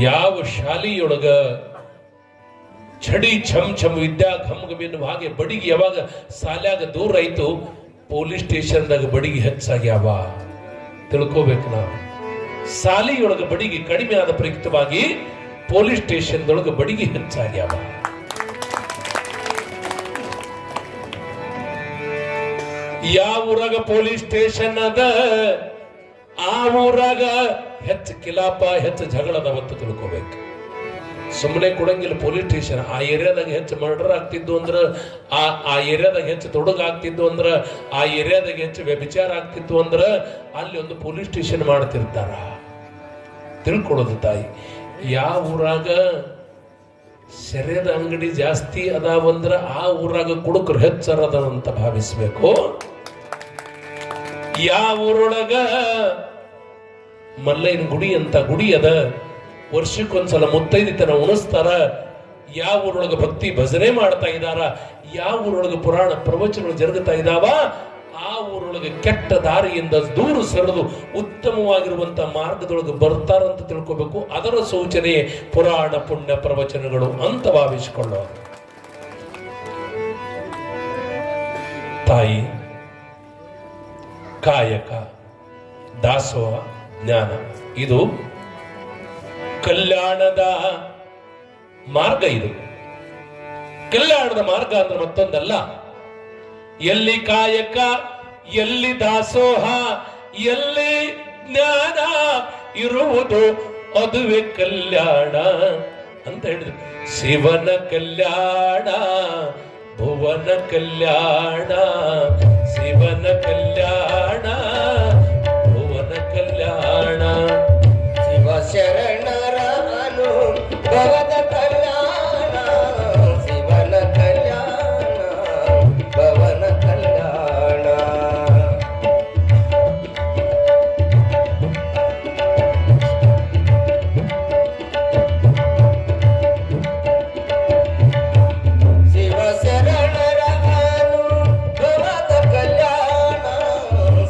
Speaker 1: ಯಾವ ಶಾಲೆಯೊಳಗ ಛಡಿ ಛಮ್ ಛಮ್ ವಿದ್ಯಾ ಘಮ್ ಎನ್ನುವ ಹಾಗೆ ಬಡಿಗೆ ಯಾವಾಗ ಸಾಲ್ಯಾಗ ದೂರ ಆಯ್ತು, ಪೊಲೀಸ್ ಸ್ಟೇಷನ್ದಾಗ ಬಡಿಗೆ ಹೆಚ್ಚಾಗ್ಯಾವ ತಿಳ್ಕೋಬೇಕು ನಾವು. ಸಾಲಿಯೊಳಗ ಬಡಿಗೆ ಕಡಿಮೆ ಆದ ಪ್ರಯುಕ್ತವಾಗಿ ಪೊಲೀಸ್ ಸ್ಟೇಷನ್ದೊಳಗೆ ಬಡಿಗೆ ಹೆಚ್ಚಾಗ್ಯಾವ. ಯಾವ ಊರಾಗ ಪೊಲೀಸ್ ಸ್ಟೇಷನ್ ಅದ ಆ ಊರಾಗ ಹೆಚ್ಚು ಕಿಲಾಪ ಹೆಚ್ಚು ಜಗಳದವತ್ತು ತಿಳ್ಕೋಬೇಕು. ಸುಮ್ಮನೆ ಕೊಡಂಗಿಲ್ಲ ಪೊಲೀಸ್ ಸ್ಟೇಷನ್. ಆ ಏರಿಯಾದಾಗ ಹೆಚ್ಚು ಮರ್ಡರ್ ಆಗ್ತಿದ್ದು ಅಂದ್ರ, ಆ ಏರಿಯಾದಾಗ ಹೆಚ್ಚು ತೊಡಗಾಗ್ತಿದ್ದು ಅಂದ್ರ, ಆ ಏರಿಯಾದಾಗ ಹೆಚ್ಚು ವ್ಯಭಿಚಾರ ಆಗ್ತಿತ್ತು ಅಂದ್ರ ಅಲ್ಲಿ ಒಂದು ಪೊಲೀಸ್ ಸ್ಟೇಷನ್ ಮಾಡ್ತಿರ್ತಾರ. ತಿಳ್ಕೊಡೋದು ತಾಯಿ. ಯಾವ ಊರಾಗ ಸೆರೆದ ಅಂಗಡಿ ಜಾಸ್ತಿ ಅದಾವಂದ್ರ ಆ ಊರಾಗ ಕುಡುಕರು ಹೆಚ್ಚರದ ಅಂತ ಭಾವಿಸ್ಬೇಕು. ಯಾವ ಊರೊಳಗ ಮಲ್ಲಯ್ಯನ ಗುಡಿ ಅಂತ ಗುಡಿ ಅದ, ವರ್ಷಕ್ಕೊಂದ್ಸಲ ಮುತ್ತೈದಿತನ ಉಣಿಸ್ತಾರ. ಯಾವ ಊರೊಳಗೆ ಭಕ್ತಿ ಭಜನೆ ಮಾಡ್ತಾ ಇದ್ದಾರ, ಯಾವ ಊರೊಳಗೆ ಪುರಾಣ ಪ್ರವಚನಗಳು ಜರುಗುತ್ತಾ ಇದ್ದಾವ, ಆ ಊರೊಳಗೆ ಕೆಟ್ಟ ದಾರಿಯಿಂದ ದೂರ ಸರಿದು ಉತ್ತಮವಾಗಿರುವಂತ ಮಾರ್ಗದೊಳಗೆ ಬರ್ತಾರಂತ ತಿಳ್ಕೋಬೇಕು. ಅದರ ಸೂಚನೆ ಪುರಾಣ ಪುಣ್ಯ ಪ್ರವಚನಗಳು ಅಂತ ಭಾವಿಸಿಕೊಳ್ಳೋ ತಾಯಿ. ಕಾಯಕ ದಾಸೋಹ ಜ್ಞಾನ ಇದು ಕಲ್ಯಾಣದ ಮಾರ್ಗ. ಇದು ಕಲ್ಯಾಣದ ಮಾರ್ಗ ಅಂದ್ರೆ ಮತ್ತೊಂದಲ್ಲ. ಎಲ್ಲಿ ಕಾಯಕ, ಎಲ್ಲಿ ದಾಸೋಹ, ಎಲ್ಲಿ ಜ್ಞಾನ ಇರುವುದು ಅದುವೇ ಕಲ್ಯಾಣ ಅಂತ ಹೇಳಿದ್ರು. ಶಿವನ ಕಲ್ಯಾಣ, ಭುವನ ಕಲ್ಯಾಣ, ಶಿವನ ಕಲ್ಯಾಣ, ಭುವನ ಕಲ್ಯಾಣ,
Speaker 2: ಶಿವ ಶರಣರ ಅನುಭವದ ಕಲ್ಯಾಣ, ಶಿವನ ಕಲ್ಯಾಣ, ಭವನ ಕಲ್ಯಾಣ. ಶಿವ ಶರಣರ ಅನುಭವದ ಕಲ್ಯಾಣ,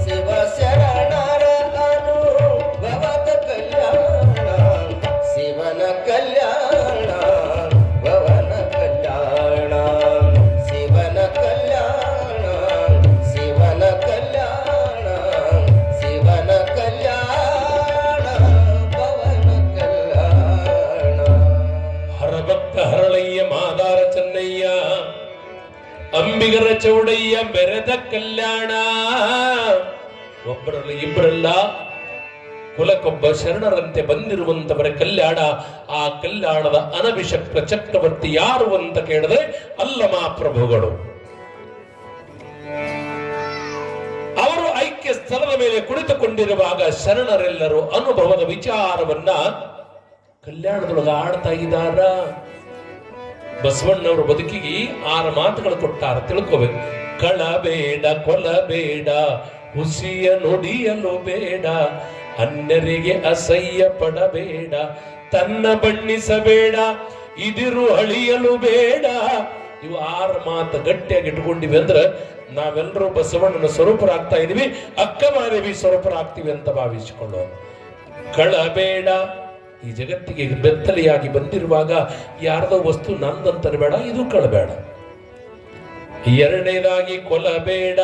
Speaker 2: ಶಿವ ಶರಣರ ಅನುಭವದ ಕಲ್ಯಾಣ, ಶಿವನ ಕಲ್ಯಾಣ, ಭವನ ಕಲ್ಯಾಣ, ಶಿವನ ಕಲ್ಯಾಣ, ಶಿವನ ಕಲ್ಯಾಣ, ಶಿವನ ಕಲ್ಯಾಣ, ಭವನ ಕಲ್ಯಾಣ.
Speaker 1: ಹರಭಕ್ತ ಹರಳಯ್ಯ ಮಾದಾರ ಚೆನ್ನಯ್ಯ ಅಂಬಿಗರ ಚೌಡಯ್ಯ ಬೆರೆದ ಕಲ್ಯಾಣ. ಒಬ್ಬರಲ್ಲ ಇಬ್ಬರಲ್ಲ, ಕುಲಕ್ಕೊಬ್ಬ ಶರಣರಂತೆ ಬಂದಿರುವಂತವರ ಕಲ್ಯಾಣ. ಆ ಕಲ್ಯಾಣದ ಅನಭಿಷಕ್ತ ಚಕ್ರವರ್ತಿ ಯಾರು ಅಂತ ಕೇಳಿದ್ರೆ ಅಲ್ಲಮ ಪ್ರಭುಗಳು. ಅವರು ಐಕ್ಯ ಸ್ಥಳದ ಮೇಲೆ ಕುಳಿತುಕೊಂಡಿರುವಾಗ ಶರಣರೆಲ್ಲರೂ ಅನುಭವದ ವಿಚಾರವನ್ನ ಕಲ್ಯಾಣದೊಳಗೆ ಆಡ್ತಾ ಇದ್ದಾರ. ಬಸವಣ್ಣವರು ಬದುಕಿಗೆ 6 ಮಾತುಗಳು ಕೊಟ್ಟಾರ, ತಿಳ್ಕೋಬೇಕು. ಕಳಬೇಡ, ಕೊಲಬೇಡ, ಹುಸಿಯ ನುಡಿಯಲು ಬೇಡ, ಅನ್ಯರಿಗೆ ಅಸಹ್ಯ ಪಡಬೇಡ, ತನ್ನ ಬಣ್ಣಿಸಬೇಡ, ಇದಿರು ಅಳಿಯಲು ಬೇಡ. ಇವು 6 ಮಾತು ಗಟ್ಟಿಯಾಗಿ ಇಟ್ಕೊಂಡಿವಿ ಅಂದ್ರೆ ನಾವೆಲ್ಲರೂ ಬಸವಣ್ಣನ ಸ್ವರೂಪರಾಗ್ತಾ ಇದೀವಿ, ಅಕ್ಕಮಾದೇವಿ ಸ್ವರೂಪರಾಗ್ತೀವಿ ಅಂತ ಭಾವಿಸಿಕೊಳ್ಳೋ. ಕಳಬೇಡ, ಈ ಜಗತ್ತಿಗೆ ಬೆತ್ತಲೆಯಾಗಿ ಬಂದಿರುವಾಗ ಯಾರ್ದೋ ವಸ್ತು ನಂದಂತನ ಬೇಡ, ಇದು ಕಳಬೇಡ. ಎರಡನೇದಾಗಿ ಕೊಲಬೇಡ.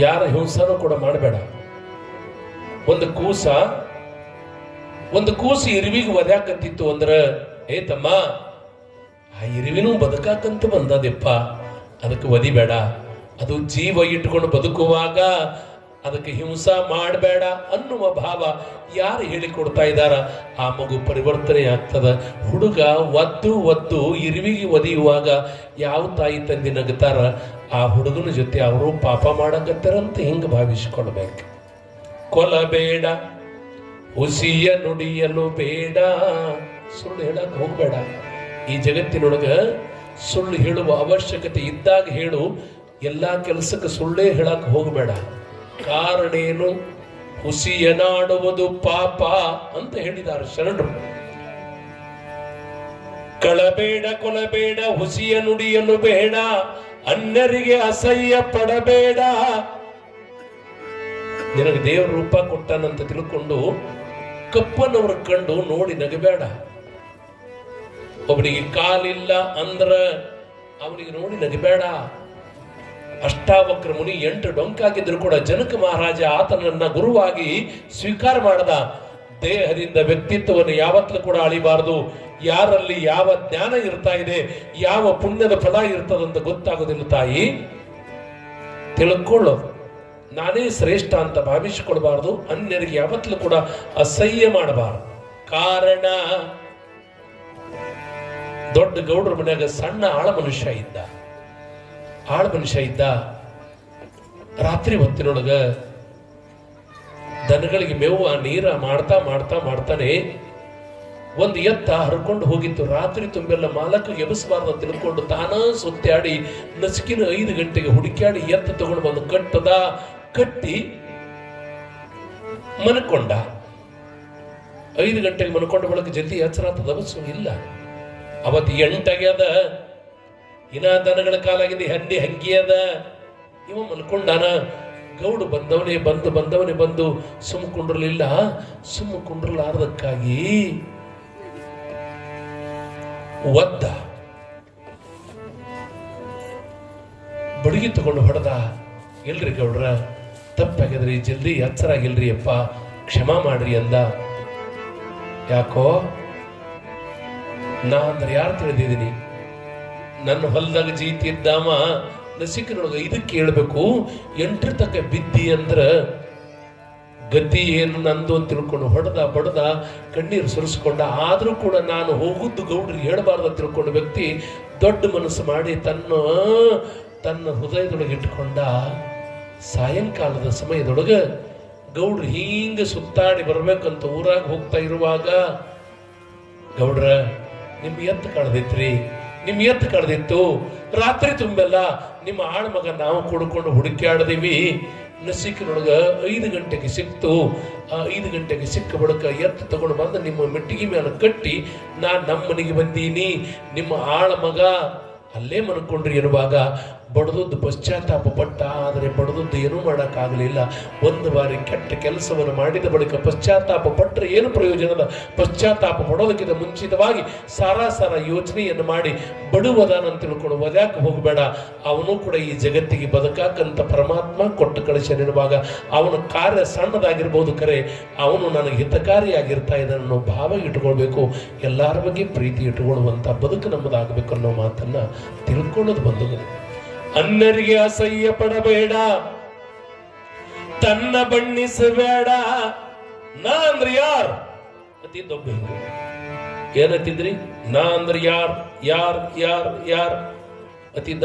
Speaker 1: ಯಾರ ಹಿಂಸನೂ ಕೂಡ ಮಾಡಬೇಡ. ಒಂದು ಕೂಸು ಇರುವಿಗೆ ಒದ್ಯಾಕತ್ತಿತ್ತು ಅಂದ್ರ, ಏ ತಮ್ಮ, ಆ ಇರುವಿನೂ ಬದುಕಾಕಂತ ಬಂದದೆಪ್ಪ, ಅದಕ್ಕೆ ಒದಿಬೇಡ. ಅದು ಜೀವ ಇಟ್ಕೊಂಡು ಬದುಕುವಾಗ ಅದಕ್ಕೆ ಹಿಂಸಾ ಮಾಡಬೇಡ ಅನ್ನುವ ಭಾವ ಯಾರು ಹೇಳಿಕೊಡ್ತಾ ಇದ್ದಾರ ಆ ಮಗು ಪರಿವರ್ತನೆ ಆಗ್ತದ. ಹುಡುಗ ಒದ್ದು ಇರುವಿಗೆ ಒದಿಯುವಾಗ ಯಾವ ತಾಯಿ ತಂದೆ ನಗುತ್ತಾರ, ಆ ಹುಡುಗನ ಜೊತೆ ಅವರು ಪಾಪ ಮಾಡಕತ್ತಾರಂತ ಹಿಂಗ ಭಾವಿಸ್ಕೊಳ್ಬೇಕು. ಕೊಲಬೇಡ, ಹುಸಿಯ ನುಡಿಯಲು ಬೇಡ, ಸುಳ್ಳು ಹೇಳಕ್ ಹೋಗ್ಬೇಡ. ಈ ಜಗತ್ತಿನೊಳಗ ಸುಳ್ಳು ಹೇಳುವ ಅವಶ್ಯಕತೆ ಇದ್ದಾಗ ಹೇಳು, ಎಲ್ಲಾ ಕೆಲಸಕ್ಕೆ ಸುಳ್ಳೇ ಹೇಳಕ್ ಹೋಗಬೇಡ. ಕಾರಣೇನು, ಹುಸಿಯನಾಡುವುದು ಪಾಪ ಅಂತ ಹೇಳಿದ್ದಾರೆ ಶರಣರು. ಕಳಬೇಡ, ಕೊಲಬೇಡ, ಹುಸಿಯ ನುಡಿಯಲು ಬೇಡ, ಅನ್ಯರಿಗೆ ಅಸಹ್ಯ ಪಡಬೇಡ. ನಿನಗೆ ದೇವರ ರೂಪ ಕೊಟ್ಟಾನಂತ ತಿಳ್ಕೊಂಡು ಕಪ್ಪನವ್ರ ಕಂಡು ನೋಡಿ ನಗಬೇಡ. ಒಬ್ಬನಿಗೆ ಕಾಲಿಲ್ಲ ಅಂದ್ರ ಅವನಿಗೆ ನೋಡಿ ನಗಬೇಡ. ಅಷ್ಟಾವಕ್ರ ಮುನಿ 8 ಡೊಂಕಾಗಿದ್ರು ಕೂಡ ಜನಕ ಮಹಾರಾಜ ಆತನನ್ನ ಗುರುವಾಗಿ ಸ್ವೀಕಾರ ಮಾಡದ. ದೇಹದಿಂದ ವ್ಯಕ್ತಿತ್ವವನ್ನು ಯಾವತ್ತೂ ಕೂಡ ಅಳಿಬಾರದು. ಯಾರಲ್ಲಿ ಯಾವ ಜ್ಞಾನ ಇರ್ತಾ ಇದೆ, ಯಾವ ಪುಣ್ಯದ ಫಲ ಇರ್ತದಂತ ಗೊತ್ತಾಗೋದಿಲ್ಲ ತಾಯಿ. ತಿಳ್ಕೊಳ್ಳೋ, ನಾನೇ ಶ್ರೇಷ್ಠ ಅಂತ ಭಾವಿಸಿಕೊಳ್ಬಾರ್ದು. ಅನ್ಯರಿಗೆ ಯಾವತ್ತೂ ಕೂಡ ಅಸಹ್ಯ ಮಾಡಬಾರದು. ಕಾರಣ, ದೊಡ್ಡ ಗೌಡ್ರ ಮನ್ಯಾಗ ಸಣ್ಣ ಆಳ ಮನುಷ್ಯ ಇದ್ದ. ರಾತ್ರಿ ಹೊತ್ತಿನೊಳಗ ದನಗಳಿಗೆ ಮೇವು ನೀರ ಮಾಡ್ತಾನೆ ಒಂದು ಎತ್ತ ಹರ್ಕೊಂಡು ಹೋಗಿತ್ತು. ರಾತ್ರಿ ತುಂಬೆಲ್ಲ ಮಾಲಕ ಎಬಸಬಾರ್ದು ಅಂತ ತಿಳ್ಕೊಂಡು ತಾನ ಸುತ್ತಾಡಿ ನಸುಕಿನ 5 ಗಂಟೆಗೆ ಹುಡುಕ್ಯಾಡಿ ಎತ್ತ ತಗೊಂಡು ಬಂದು ಕಟ್ಟಿ ಮನ್ಕೊಂಡ. 5 ಗಂಟೆಗೆ ಮನ್ಕೊಂಡ ಬಳಿಕ ಜಲ್ದಿ ಎಚ್ಚರಾತದ ಬಸ್ಸು ಇಲ್ಲ. ಅವತ್ತು 8 ಆಗ್ಯದ. ಇನ್ನ ದನಗಳ ಕಾಲಾಗಿದೆ, ಹಂಗಿ ಅದ. ಇವ ಮಲ್ಕೊಂಡಾನ. ಗೌಡು ಬಂದವನೇ ಬಂದು ಸುಮ್ಮಕೊಂಡ್ರಲಿಲ್ಲ. ಸುಮ್ಮಕೊಂಡ್ರಲಾರದಕ್ಕಾಗಿ ಒದ್ದ, ಬಡುಗಿ ತಗೊಂಡು ಹೊಡೆದ. ಇಲ್ರಿ ಗೌಡ್ರ, ತಪ್ಪಾಗ್ಯದ್ರಿ, ಜಲ್ದಿ ಎಚ್ಚರಾಗಿಲ್ರಿ ಅಪ್ಪ, ಕ್ಷಮಾ ಮಾಡ್ರಿ ಅಂದ. ಯಾಕೋ, ನಾ ಅಂದ್ರೆ ಯಾರು ತಿಳಿದಿದ್ದೀನಿ? ನನ್ನ ಹೊಲದಾಗ ಜೀತಿದ್ದಾಮ ನಸಿಕನೊಳಗ ಇದಕ್ಕೆ ಹೇಳ್ಬೇಕು, 8 ತಕ್ಕ ಬಿದ್ದಿ ಅಂದ್ರ ಗತಿ ಏನು ನಂದು ಅಂತ ತಿಳ್ಕೊಂಡು ಬಡದ ಕಣ್ಣೀರು ಸುರಿಸ್ಕೊಂಡ. ಆದ್ರೂ ಕೂಡ ನಾನು ಹೋಗುದ್ದು ಗೌಡ್ರಿಗೆ ಹೇಳಬಾರ್ದು ಅಂತ ತಿಳ್ಕೊಂಡ ವ್ಯಕ್ತಿ ದೊಡ್ಡ ಮನಸ್ಸು ಮಾಡಿ ತನ್ನ ಹೃದಯದೊಳಗೆ ಇಟ್ಕೊಂಡ. ಸಾಯಂಕಾಲದ ಸಮಯದೊಳಗ ಗೌಡ್ರು ಹಿಂಗ ಸುತ್ತಾಡಿ ಬರ್ಬೇಕಂತ ಊರಾಗ ಹೋಗ್ತಾ ಇರುವಾಗ, ಗೌಡ್ರ ನಿಮ್ ಎತ್ತು ಕಳೆದಿತ್ತು, ರಾತ್ರಿ ತುಂಬೆಲ್ಲ ನಿಮ್ಮ ಆಳ ಮಗ ನಾವು ಕುಡ್ಕೊಂಡು ಹುಡುಕ್ಯಾಡ್ದೀವಿ. ನಸಿಕಿನೊಳಗ 5 ಗಂಟೆಗೆ ಸಿಕ್ತು. ಆ 5 ಗಂಟೆಗೆ ಸಿಕ್ಕ ಬಳಿಕ ಎತ್ತು ತಗೊಂಡು ಬಂದು ನಿಮ್ಮ ಮೆಟ್ಟಿಗೆ ಮೇಲೆ ಕಟ್ಟಿ ನಮ್ಮ ಮನೆಗೆ ಬಂದೀನಿ. ನಿಮ್ಮ ಆಳ ಮಗ ಅಲ್ಲೇ ಮನ್ಕೊಂಡ್ರಿ ಎನ್ನುವಾಗ ಬಡದದ್ದು ಪಶ್ಚಾತ್ತಾಪ ಪಟ್ಟ. ಆದರೆ ಬಡದದ್ದು ಏನೂ ಮಾಡೋಕ್ಕಾಗಲಿಲ್ಲ. ಒಂದು ಬಾರಿ ಕೆಟ್ಟ ಕೆಲಸವನ್ನು ಮಾಡಿದ ಬಳಿಕ ಪಶ್ಚಾತ್ತಾಪ ಪಟ್ಟರೆ ಏನು ಪ್ರಯೋಜನದ? ಪಶ್ಚಾತ್ತಾಪ ಪಡೋದಕ್ಕಿಂತ ಮುಂಚಿತವಾಗಿ ಸಾರ ಯೋಚನೆಯನ್ನು ಮಾಡಿ ಬಡುವದಾನಂತ ತಿಳ್ಕೊಂಡು ಒದ್ಯಾಕೆ ಹೋಗಬೇಡ. ಅವನು ಕೂಡ ಈ ಜಗತ್ತಿಗೆ ಬದುಕಾಕಂತ ಪರಮಾತ್ಮ ಕೊಟ್ಟು ಕಳಿಸನೆನ್ನುವಾಗ ಅವನ ಕಾರ್ಯ ಸಣ್ಣದಾಗಿರ್ಬೋದು, ಕರೆ ಅವನು ನನಗೆ ಹಿತಕಾರಿಯಾಗಿರ್ತಾ ಇದ್ದಾನೆ ಅನ್ನೋ ಭಾವ ಇಟ್ಕೊಳ್ಬೇಕು. ಎಲ್ಲರ ಬಗ್ಗೆ ಪ್ರೀತಿ ಇಟ್ಕೊಳ್ಳುವಂಥ ಬದುಕು ನಮ್ಮದಾಗಬೇಕು ಅನ್ನೋ ಮಾತನ್ನ ತಿಳ್ಕೊಳ್ಳೋದು ಬಂಧುಗಳು. ಅನ್ಯರಿಗೆ ಅಸಹ್ಯ ಪಡಬೇಡ, ತನ್ನ ಬಣ್ಣಿಸಬೇಡ. ನಾ ಅಂದ್ರೆ ಯಾರ್ ಅತಿದ್ದೊಬ್ಬ ಹಿಂಗ ಏನತ್ತಿದ್ರಿ? ನಾ ಅಂದ್ರೆ ಯಾರ್ ಅತಿದ್ದ.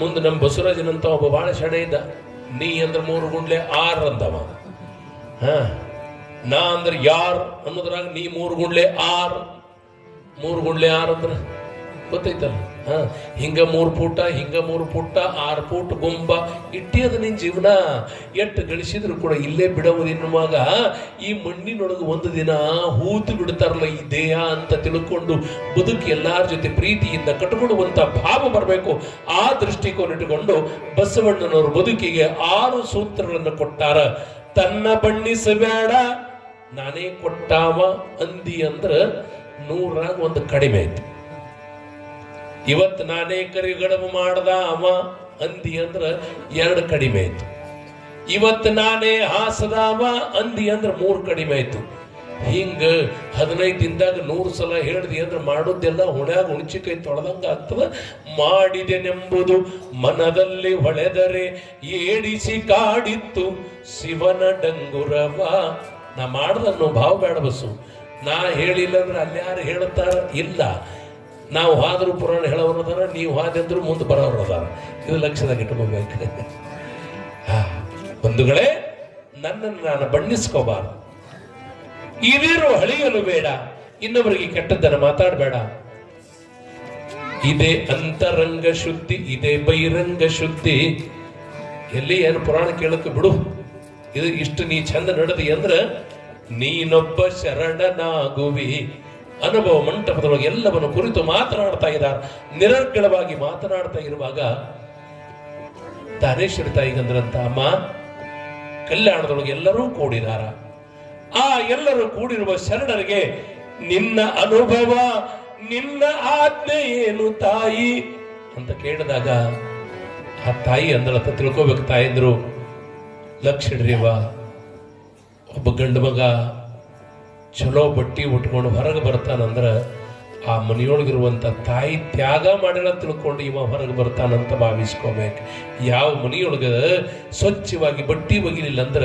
Speaker 1: ಮುಂದೆ ನಮ್ಮ ಬಸವರಾಜನಂತ ಒಬ್ಬ ಬಹಳ ಶಣೆ ಇದ್ದ. ನೀ ಅಂದ್ರೆ 3 ಗುಂಡ್ಲೆ 6 ಅಂದವ. ನಾ ಅಂದ್ರೆ ಯಾರ್ ಅನ್ನೋದ್ರಾಗ ನೀ 3 ಗುಂಡ್ಲೆ 6. 3 ಗುಂಡ್ಲೆ 6 ಅಂದ್ರೆ ಗೊತ್ತೈತಲ್ಲ. ಹಿಂಗ 3 ಫೂಟ, ಹಿಂಗ 3 ಫೂಟ, 6 ಫೂಟ್ ಗೊಂಬ ಇಟ್ಟಿ ಅದ ನಿನ್ ಜೀವನ. ಎಟ್ಟು ಗಳಿಸಿದ್ರು ಕೂಡ ಇಲ್ಲೇ ಬಿಡುವುದೆನ್ನುವಾಗ ಈ ಮಣ್ಣಿನೊಳಗೆ ಒಂದು ದಿನ ಹೂತು ಬಿಡ್ತಾರಲ್ಲ ಈ ದೇಹ ಅಂತ ತಿಳ್ಕೊಂಡು ಬದುಕಿ ಎಲ್ಲಾರ ಜೊತೆ ಪ್ರೀತಿಯಿಂದ ಕಟ್ಕೊಳ್ಳುವಂತ ಭಾವ ಬರಬೇಕು. ಆ ದೃಷ್ಟಿಕೋನ ಇಟ್ಟುಕೊಂಡು ಬಸವಣ್ಣನವರು ಬದುಕಿಗೆ 6 ಸೂತ್ರಗಳನ್ನು ಕೊಟ್ಟಾರ. ತನ್ನ ಬಣ್ಣಿಸಬೇಡ, ನಾನೇ ಕೊಟ್ಟಾವ ಅಂದಿ ಅಂದ್ರ 100ರಾಗ ಒಂದು ಕಡಿಮೆ ಆಯ್ತು. ಇವತ್ತು ನಾನೇ ಕರಿಗಡಬು ಮಾಡ್ದ ಅವ ಅಂದಿ ಅಂದ್ರ 2 ಕಡಿಮೆ ಆಯ್ತು. ಇವತ್ತು ನಾನೇ ಹಾಸದ ಅವ ಅಂದಿ ಅಂದ್ರ 3 ಕಡಿಮೆ ಆಯ್ತು. ಹಿಂಗ 15 ದಿನದಾಗ 100 ಸಲ ಹೇಳ್ದಿ ಅಂದ್ರೆ ಮಾಡೋದೆಲ್ಲ ಹುಣ್ಯಾಗ ಹುಣ್ಚಿಕೈ ತೊಳೆದಂಗ ಆಗ್ತದ. ಮಾಡಿದೆನೆಂಬುದು ಮನದಲ್ಲಿ ಹೊಳೆದರೆ ಏಡಿಸಿ ಕಾಡಿತ್ತು ಶಿವನ ಡಂಗುರವ. ನಾ ಮಾಡ್ದನ್ನೋ ಭಾವ ಬೇಡ ಬಸ್ಸು. ನಾ ಹೇಳಿಲ್ಲ ಅಂದ್ರೆ ಅಲ್ಯಾರು ಹೇಳುತ್ತಾರ ಇಲ್ಲ. ನಾವು ಹಾದ್ರು ಪುರಾಣ ಹೇಳೋರು ಅದಾರ, ನೀವು ಹಾದಂದ್ರು ಮುಂದೆ ಬರೋರು ಅದಾರ. ಇದು ಲಕ್ಷ್ಯದಾಗ ಇಟ್ಕೋಬೇಕು. ಬಂಧುಗಳೇ, ನನ್ನನ್ನು ನಾನು ಬಣ್ಣಿಸ್ಕೋಬಾರದು. ಇದಿರು ಹಳಿಯಲು ಬೇಡ, ಇನ್ನೊಬ್ಬರಿಗೆ ಕೆಟ್ಟದ್ದನ್ನು ಮಾತಾಡಬೇಡ. ಇದೇ ಅಂತರಂಗ ಶುದ್ಧಿ, ಇದೇ ಬಹಿರಂಗ ಶುದ್ಧಿ. ಎಲ್ಲಿ ಏನು ಪುರಾಣ ಕೇಳಕ್ಕೆ ಬಿಡು. ಇದು ಇಷ್ಟು ನೀ ಚಂದ ನಡೆದಿ ಅಂದ್ರ ನೀನೊಬ್ಬ ಶರಣನಾಗುವಿ. ಅನುಭವ ಮಂಟಪದೊಳಗೆ ಎಲ್ಲವನ್ನು ಕುರಿತು ಮಾತನಾಡ್ತಾ ಇದ್ದಾರೆ. ನಿರರ್ಗಳವಾಗಿ ಮಾತನಾಡ್ತಾ ಇರುವಾಗ ದಾನೇಶ್ವರಿ ತಾಯಿಗಂದ್ರಂತ, ಅಮ್ಮ ಕಲ್ಯಾಣದೊಳಗೆ ಎಲ್ಲರೂ ಕೂಡಿದಾರ. ಆ ಎಲ್ಲರೂ ಕೂಡಿರುವ ಶರಣರಿಗೆ ನಿನ್ನ ಅನುಭವ, ನಿನ್ನ ಆಜ್ಞೆ ಏನು ತಾಯಿ ಅಂತ ಕೇಳಿದಾಗ ಆ ತಾಯಿ ಅಂದಳತ್ತ ತಿಳ್ಕೋಬೇಕು. ತಾಯಂದ್ರು, ಲಕ್ಷಡ್ರಿವ ಒಬ್ಬ ಗಂಡು ಮಗ ಚಲೋ ಬಟ್ಟಿ ಉಟ್ಕೊಂಡು ಹೊರಗೆ ಬರ್ತಾನಂದ್ರ ಆ ಮನೆಯೊಳಗಿರುವಂತ ತಾಯಿ ತ್ಯಾಗ ಮಾಡಿಲ್ಲ ತಿಳ್ಕೊಂಡು ಇವ ಹೊರಗೆ ಬರ್ತಾನಂತ ಭಾವಿಸ್ಕೋಬೇಕು. ಯಾವ ಮನೆಯೊಳಗ ಸ್ವಚ್ಛವಾಗಿ ಬಟ್ಟಿ ಒಗಿಲಿಲ್ಲ ಅಂದ್ರ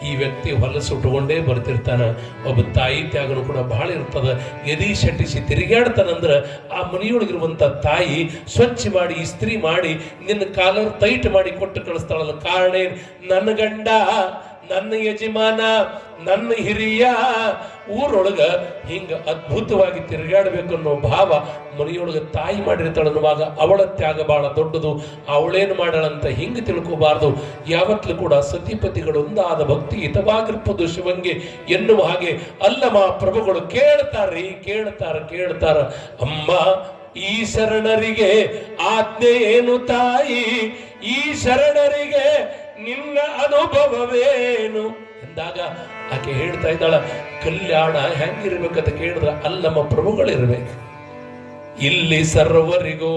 Speaker 1: ಈ ವ್ಯಕ್ತಿ ಹೊಲಸು ಉಟ್ಕೊಂಡೇ ಬರ್ತಿರ್ತಾನ. ಒಬ್ಬ ತಾಯಿ ತ್ಯಾಗನು ಕೂಡ ಬಹಳ ಇರ್ತದ. ಎದಿ ಶಟ್ಟಿಸಿ ತಿರುಗಾಡ್ತಾನಂದ್ರ ಆ ಮನೆಯೊಳಗಿರುವಂತ ತಾಯಿ ಸ್ವಚ್ಛ ಮಾಡಿ ಇಸ್ತ್ರಿ ಮಾಡಿ ನಿನ್ನ ಕಾಲರ್ ಟೈಟ್ ಮಾಡಿ ಕೊಟ್ಟು ಕಳಿಸ್ತಾಳಲ್ಲ. ಕಾರಣ ನನ್ನ ಗಂಡ, ನನ್ನ ಯಜಮಾನ, ನನ್ನ ಹಿರಿಯ ಊರೊಳಗ ಹಿಂಗ ಅದ್ಭುತವಾಗಿ ತಿರುಗಾಡಬೇಕು ಅನ್ನೋ ಭಾವ ಮನೆಯೊಳಗ ತಾಯಿ ಮಾಡಿರ್ತಾಳ ಅನ್ನುವಾಗ ಅವಳ ತ್ಯಾಗ ಬಹಳ ದೊಡ್ಡದು. ಅವಳೇನು ಮಾಡಳಂತ ಹಿಂಗ ತಿಳ್ಕೋಬಾರ್ದು. ಯಾವತ್ತೂ ಕೂಡ ಸತಿಪತಿಗಳೊಂದಾದ ಭಕ್ತಿ ಹಿತವಾಗಿರ್ಬೋದು ಶಿವಂಗೆ ಎನ್ನುವ ಹಾಗೆ ಅಲ್ಲಮ್ಮ ಪ್ರಭುಗಳು ಕೇಳ್ತಾರ. ಅಮ್ಮ, ಈ ಶರಣರಿಗೆ ಆಜ್ಞೆ ಏನು ತಾಯಿ, ಈ ಶರಣರಿಗೆ ನಿನ್ನ ಅನುಭವವೇನು ಎಂದಾಗ ಆಕೆ ಹೇಳ್ತಾ ಇದ್ದಾಳ, ಕಲ್ಯಾಣ ಹೆಂಗಿರ್ಬೇಕಂತ ಕೇಳಿದ್ರ ಅಲ್ಲಮ್ಮ ಪ್ರಭುಗಳಿರ್ಬೇಕು. ಇಲ್ಲಿ ಸರ್ವರಿಗೂ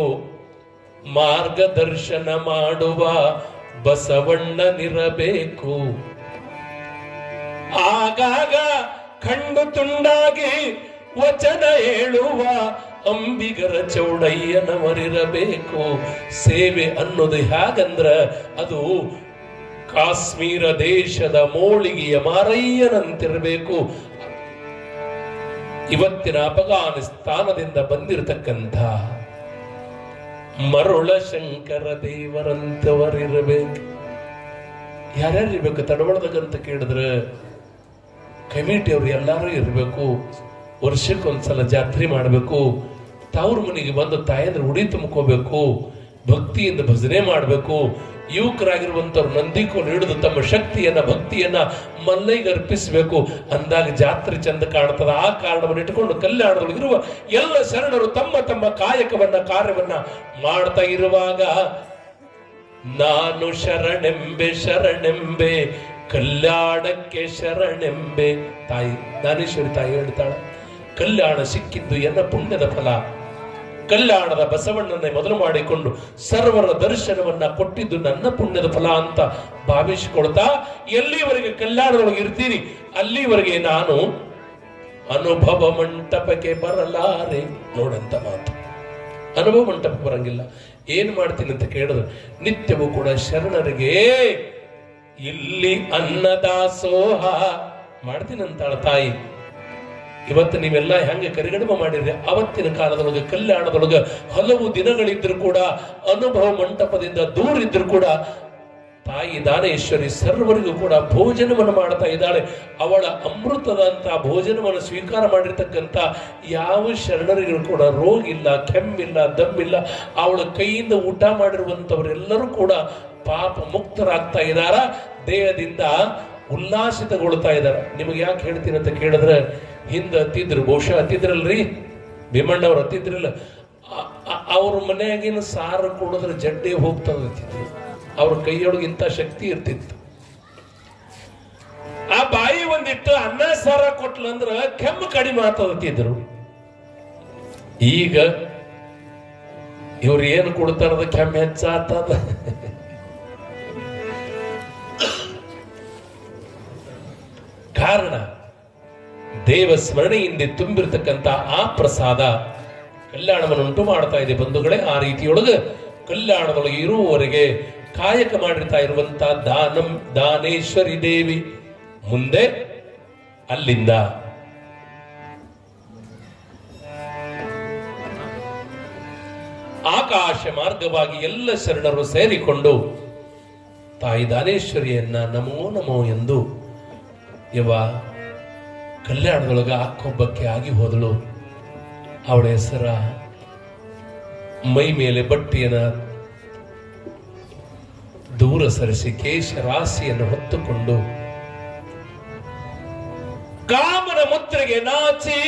Speaker 1: ಮಾರ್ಗದರ್ಶನ ಮಾಡುವ ಬಸವಣ್ಣನಿರಬೇಕು. ಆಗಾಗ ಕಂಡು ತುಂಡಾಗಿ ವಚನ ಹೇಳುವ ಅಂಬಿಗರ ಚೌಡಯ್ಯನವರಿರಬೇಕು. ಸೇವೆ ಅನ್ನೋದು ಹೇಗಂದ್ರ ಅದು ಕಾಶ್ಮೀರ ದೇಶದ ಮೋಳಿಗೆಯ ಮಾರಯ್ಯನಂತಿರಬೇಕು. ಇವತ್ತಿನ ಅಫಘಾನಿಸ್ತಾನದಿಂದ ಬಂದಿರತಕ್ಕಂಥ ಮರುಳ ಶಂಕರ ದೇವರಂತವರಿರಬೇಕು. ಯಾರ್ಯಾರಿರ್ಬೇಕು ತಡವಳದಾಗಂತ ಕೇಳಿದ್ರೆ ಕಮಿಟಿಯವರು ಎಲ್ಲರೂ ಇರಬೇಕು. ವರ್ಷಕ್ಕೊಂದ್ಸಲ ಜಾತ್ರೆ ಮಾಡಬೇಕು. ತವ್ರ ಮನೆಗೆ ಬಂದು ತಾಯಂದ್ರ ಉಡಿ ತುಂಬ್ಕೋಬೇಕು. ಭಕ್ತಿಯಿಂದ ಭಜನೆ ಮಾಡಬೇಕು. ಯುವಕರಾಗಿರುವಂತವ್ರು ನಂದಿಕೋಲು ಹಿಡಿದು ತಮ್ಮ ಶಕ್ತಿಯನ್ನ ಭಕ್ತಿಯನ್ನ ಮಲ್ಲೈಗೆ ಅರ್ಪಿಸಬೇಕು. ಅಂದಾಗ ಜಾತ್ರೆ ಚಂದ ಕಾಣ್ತದ. ಆ ಕಾರಣವನ್ನು ಇಟ್ಟುಕೊಂಡು ಕಲ್ಯಾಣದೊಳಗಿರುವ ಎಲ್ಲ ಶರಣರು ತಮ್ಮ ತಮ್ಮ ಕಾರ್ಯವನ್ನ ಮಾಡ್ತಾ ಇರುವಾಗ ನಾನು ಶರಣೆಂಬೆ ಕಲ್ಯಾಣಕ್ಕೆ ಶರಣೆಂಬೆ. ತಾಯಿ ದಾನೇಶ್ವರಿ ತಾಯಿ ಹೇಳ್ತಾಳ, ಕಲ್ಯಾಣ ಸಿಕ್ಕಿದ್ದು ಎನ್ನ ಪುಣ್ಯದ ಫಲ. ಕಲ್ಯಾಣದ ಬಸವಣ್ಣನ್ನೇ ಮೊದಲು ಮಾಡಿಕೊಂಡು ಸರ್ವರ ದರ್ಶನವನ್ನ ಕೊಟ್ಟಿದ್ದು ನನ್ನ ಪುಣ್ಯದ ಫಲ ಅಂತ ಭಾವಿಸಿಕೊಳ್ತಾ ಎಲ್ಲಿವರೆಗೆ ಕಲ್ಯಾಣದೊಳಗೆ ಇರ್ತೀರಿ ಅಲ್ಲಿವರೆಗೆ ನಾನು ಅನುಭವ ಮಂಟಪಕ್ಕೆ ಬರಲಾರೆ. ನೋಡಂತ ಮಾತು. ಅನುಭವ ಮಂಟಪಕ್ಕೆ ಬರಂಗಿಲ್ಲ. ಏನ್ ಮಾಡ್ತೀನಿ ಅಂತ ಕೇಳಿದ್ರೆ ನಿತ್ಯವೂ ಕೂಡ ಶರಣರಿಗೆ ಇಲ್ಲಿ ಅನ್ನದಾಸೋಹ ಮಾಡ್ತೀನಂತಾಳ ತಾಯಿ. ಇವತ್ತು ನೀವೆಲ್ಲ ಹೆಂಗೆ ಕರಿಗಡಮ ಮಾಡಿದ್ರೆ ಅವತ್ತಿನ ಕಾಲದೊಳಗೆ ಕಲ್ಯಾಣದೊಳಗೆ ಹಲವು ದಿನಗಳಿದ್ರು ಕೂಡ ಅನುಭವ ಮಂಟಪದಿಂದ ದೂರ ಇದ್ರು ಕೂಡ ತಾಯಿ ದಾನೇಶ್ವರಿ ಸರ್ವರಿಗೂ ಕೂಡ ಭೋಜನವನ್ನು ಮಾಡ್ತಾ ಇದ್ದಾಳೆ. ಅವಳ ಅಮೃತದಂತ ಭೋಜನವನ್ನು ಸ್ವೀಕಾರ ಮಾಡಿರ್ತಕ್ಕಂಥ ಯಾವ ಶರಣರಿಗೂ ಕೂಡ ರೋಗ ಇಲ್ಲ, ಕೆಮ್ಮಿಲ್ಲ, ದಮ್ಮಿಲ್ಲ. ಅವಳ ಕೈಯಿಂದ ಊಟ ಮಾಡಿರುವಂತವರೆಲ್ಲರೂ ಕೂಡ ಪಾಪ ಮುಕ್ತರಾಗ್ತಾ ಇದ್ದಾರ. ದೇಹದಿಂದ ಉಲ್ಲಾಸಿತಗೊಳ್ತಾ ಇದ್ದಾರೆ. ನಿಮಗೆ ಯಾಕೆ ಹೇಳ್ತೀನಿ ಅಂತ ಕೇಳಿದ್ರೆ ಹಿಂದೆ ಹತ್ತಿದ್ರು, ಬಹುಶಃ ಹತ್ತಿದ್ರಲ್ರಿ, ಭೀಮಣ್ಣವ್ರು ಹತ್ತಿದ್ರಲ್ಲ, ಅವ್ರ ಮನೆಯಾಗಿನ ಸಾರು ಕೊಡಿದ್ರೆ ಜಡ್ಡೆ ಹೋಗ್ತದತ್ತಿದ್ರು. ಅವ್ರ ಕೈಯೊಳಗೆ ಇಂಥ ಶಕ್ತಿ ಇರ್ತಿತ್ತು. ಆ ಬಾಯಿ ಒಂದಿಟ್ಟು ಅನ್ನ ಸಾರ ಕೊಟ್ಲಂದ್ರ ಕೆಮ್ಮು ಕಡಿಮೆ ಆತದತ್ತಿದ್ರು. ಈಗ ಇವ್ರು ಏನು ಕೊಡ್ತಾರದ ಕೆಮ್ಮೆ ಹೆಚ್ಚಾಗ್ತದ. ಕಾರಣ ದೇವ ಸ್ಮರಣೆಯಿಂದ ತುಂಬಿರತಕ್ಕಂತ ಆ ಪ್ರಸಾದ ಕಲ್ಯಾಣವನ್ನುಂಟು ಮಾಡ್ತಾ ಇದೆ ಬಂಧುಗಳೇ. ಆ ರೀತಿಯೊಳಗೆ ಕಲ್ಯಾಣದೊಳಗೆ ಇರುವವರೆಗೆ ಕಾಯಕ ಮಾಡಿರ್ತಾ ಇರುವಂತ ದಾನೇಶ್ವರಿ ದೇವಿ ಮುಂದೆ ಅಲ್ಲಿಂದ ಆಕಾಶ ಮಾರ್ಗವಾಗಿ ಎಲ್ಲ ಶರಣರು ಸೇರಿಕೊಂಡು ತಾಯಿ ದಾನೇಶ್ವರಿಯನ್ನ ನಮೋ ನಮೋ ಎಂದು ಯವ ಕಲ್ಯಾಣದೊಳಗ ಅಕ್ಕೊಬ್ಬಕ್ಕೆ ಆಗಿ ಹೋದಳು. ಅವಳ ಹೆಸರ ಮೈ ಮೇಲೆ ಬಟ್ಟೆಯನ್ನ ದೂರ ಸರಿಸಿ ಕೇಶ ರಾಶಿಯನ್ನು ಹೊತ್ತುಕೊಂಡು ಕಾಮನ ಮುದ್ರೆಗೆ ನಾಚಿ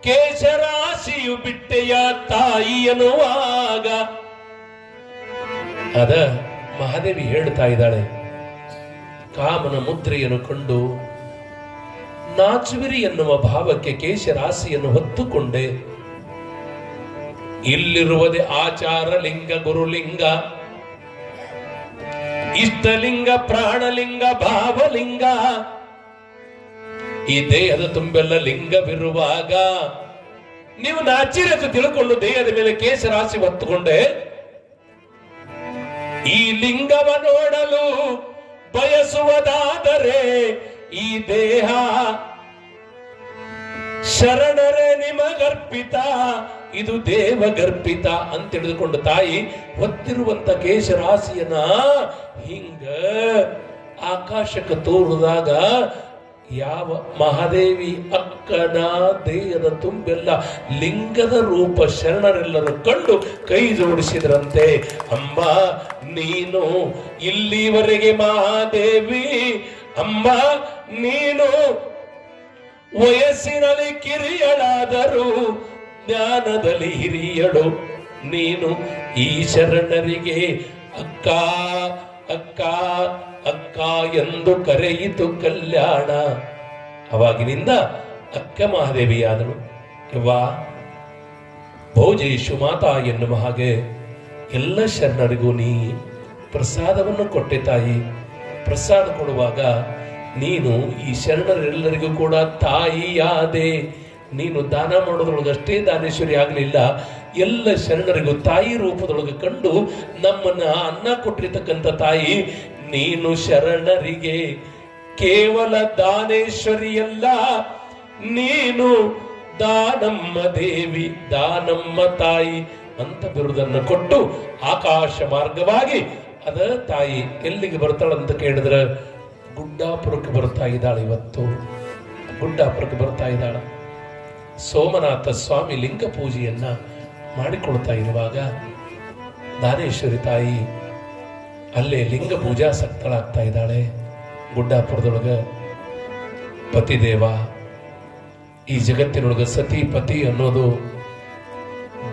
Speaker 1: ಕೇಶರಾಶಿಯು ಬಿಟ್ಟೆಯ ತಾಯಿ ಎನ್ನುವಾಗ ಅದ ಮಹಾದೇವಿ ಹೇಳ್ತಾ ಇದ್ದಾಳೆ, ಕಾಮನ ಮುದ್ರೆಯನ್ನು ಕೊಂಡು ನಾಚುವಿರಿ ಎನ್ನುವ ಭಾವಕ್ಕೆ ಕೇಶರಾಶಿಯನ್ನು ಹೊತ್ತುಕೊಂಡೆ. ಇಲ್ಲಿರುವುದೇ ಆಚಾರ ಲಿಂಗ ಗುರುಲಿಂಗ ಇಷ್ಟಲಿಂಗ ಪ್ರಾಣಲಿಂಗ ಭಾವಲಿಂಗ. ಈ ದೇಹದ ತುಂಬೆಲ್ಲ ಲಿಂಗವಿರುವಾಗ ನೀವು ನಾಚಿರದು ತಿಳ್ಕೊಂಡು ದೇಹದ ಮೇಲೆ ಕೇಶರಾಶಿ ಹೊತ್ತುಕೊಂಡೆ. ಈ ಲಿಂಗವ ನೋಡಲು ಬಯಸುವುದಾದರೆ ಈ ದೇಹ ಶರಣರೇ ನಿಮಗರ್ಪಿತ, ಇದು ದೇವಗರ್ಪಿತ ಅಂತ ತಿಳಿದುಕೊಂಡು ತಾಯಿ ಹೊತ್ತಿರುವಂತ ಕೇಶರಾಶಿಯನ್ನ ಹಿಂಗ ಆಕಾಶಕ್ಕೆ ತೋರಿದಾಗ ಯಾವ ಮಹಾದೇವಿ ಅಕ್ಕನ ದೇಹದ ತುಂಬೆಲ್ಲ ಲಿಂಗದ ರೂಪ ಶರಣರೆಲ್ಲರೂ ಕಂಡು ಕೈ ಜೋಡಿಸಿದ್ರಂತೆ. ಅಮ್ಮ ನೀನು ಇಲ್ಲಿವರೆಗೆ ಮಹಾದೇವಿ, ಅಮ್ಮ ನೀನು ವಯಸ್ಸಿನಲ್ಲಿ ಕಿರಿಯಳಾದರೂ ಜ್ಞಾನದಲ್ಲಿ ಹಿರಿಯಳು. ನೀನು ಈ ಶರಣರಿಗೆ ಅಕ್ಕ ಅಕ್ಕ ಅಕ್ಕ ಎಂದು ಕರೆಯಿತು ಕಲ್ಯಾಣ. ಅವಾಗಿನಿಂದ ಅಕ್ಕ ಮಹಾದೇವಿಯಾದಳು. ಯವ್ವಾ ಭೋಜೇಶು ಮಾತಾ ಎನ್ನುವ ಹಾಗೆ ಎಲ್ಲ ಶರಣರಿಗೂ ನೀ ಪ್ರಸಾದವನ್ನು ಕೊಟ್ಟೆ ತಾಯಿ. ಪ್ರಸಾದ ಕೊಡುವಾಗ ನೀನು ಈ ಶರಣರೆಲ್ಲರಿಗೂ ಕೂಡ ತಾಯಿಯಾದೆ. ನೀನು ದಾನ ಮಾಡೋದ್ರೊಳಗಷ್ಟೇ ದಾನೇಶ್ವರಿ ಆಗಲಿಲ್ಲ, ಎಲ್ಲ ಶರಣರಿಗೂ ತಾಯಿ ರೂಪದೊಳಗೆ ಕಂಡು ನಮ್ಮನ್ನ ಅನ್ನ ಕೊಟ್ಟಿರ್ತಕ್ಕಂಥ ತಾಯಿ ನೀನು ಶರಣರಿಗೆ ಕೇವಲ ದಾನೇಶ್ವರಿಯಲ್ಲ, ನೀನು ದಾನಮ್ಮ ದೇವಿ, ದಾನಮ್ಮ ತಾಯಿ ಅಂತ ಬಿರುದನ್ನು ಕೊಟ್ಟು ಆಕಾಶ ಮಾರ್ಗವಾಗಿ ಅದ ತಾಯಿ ಎಲ್ಲಿಗೆ ಬರ್ತಾಳಂತ ಕೇಳಿದ್ರೆ ಗುಡ್ಡಾಪುರಕ್ಕೆ ಬರ್ತಾ ಇದ್ದಾಳೆ. ಇವತ್ತು ಗುಡ್ಡಾಪುರಕ್ಕೆ ಬರ್ತಾ ಇದ್ದಾಳ. ಸೋಮನಾಥ ಸ್ವಾಮಿ ಲಿಂಗ ಪೂಜೆಯನ್ನ ಮಾಡಿಕೊಳ್ತಾ ಇರುವಾಗ ದಾನೇಶ್ವರಿ ತಾಯಿ ಅಲ್ಲೇ ಲಿಂಗ ಪೂಜಾ ಸಕ್ತಳಾಗ್ತಾ ಇದ್ದಾಳೆ. ಗುಡ್ಡಾಪುರದೊಳಗ ಪತಿದೇವ, ಈ ಜಗತ್ತಿನೊಳಗ ಸತಿ ಪತಿ ಅನ್ನೋದು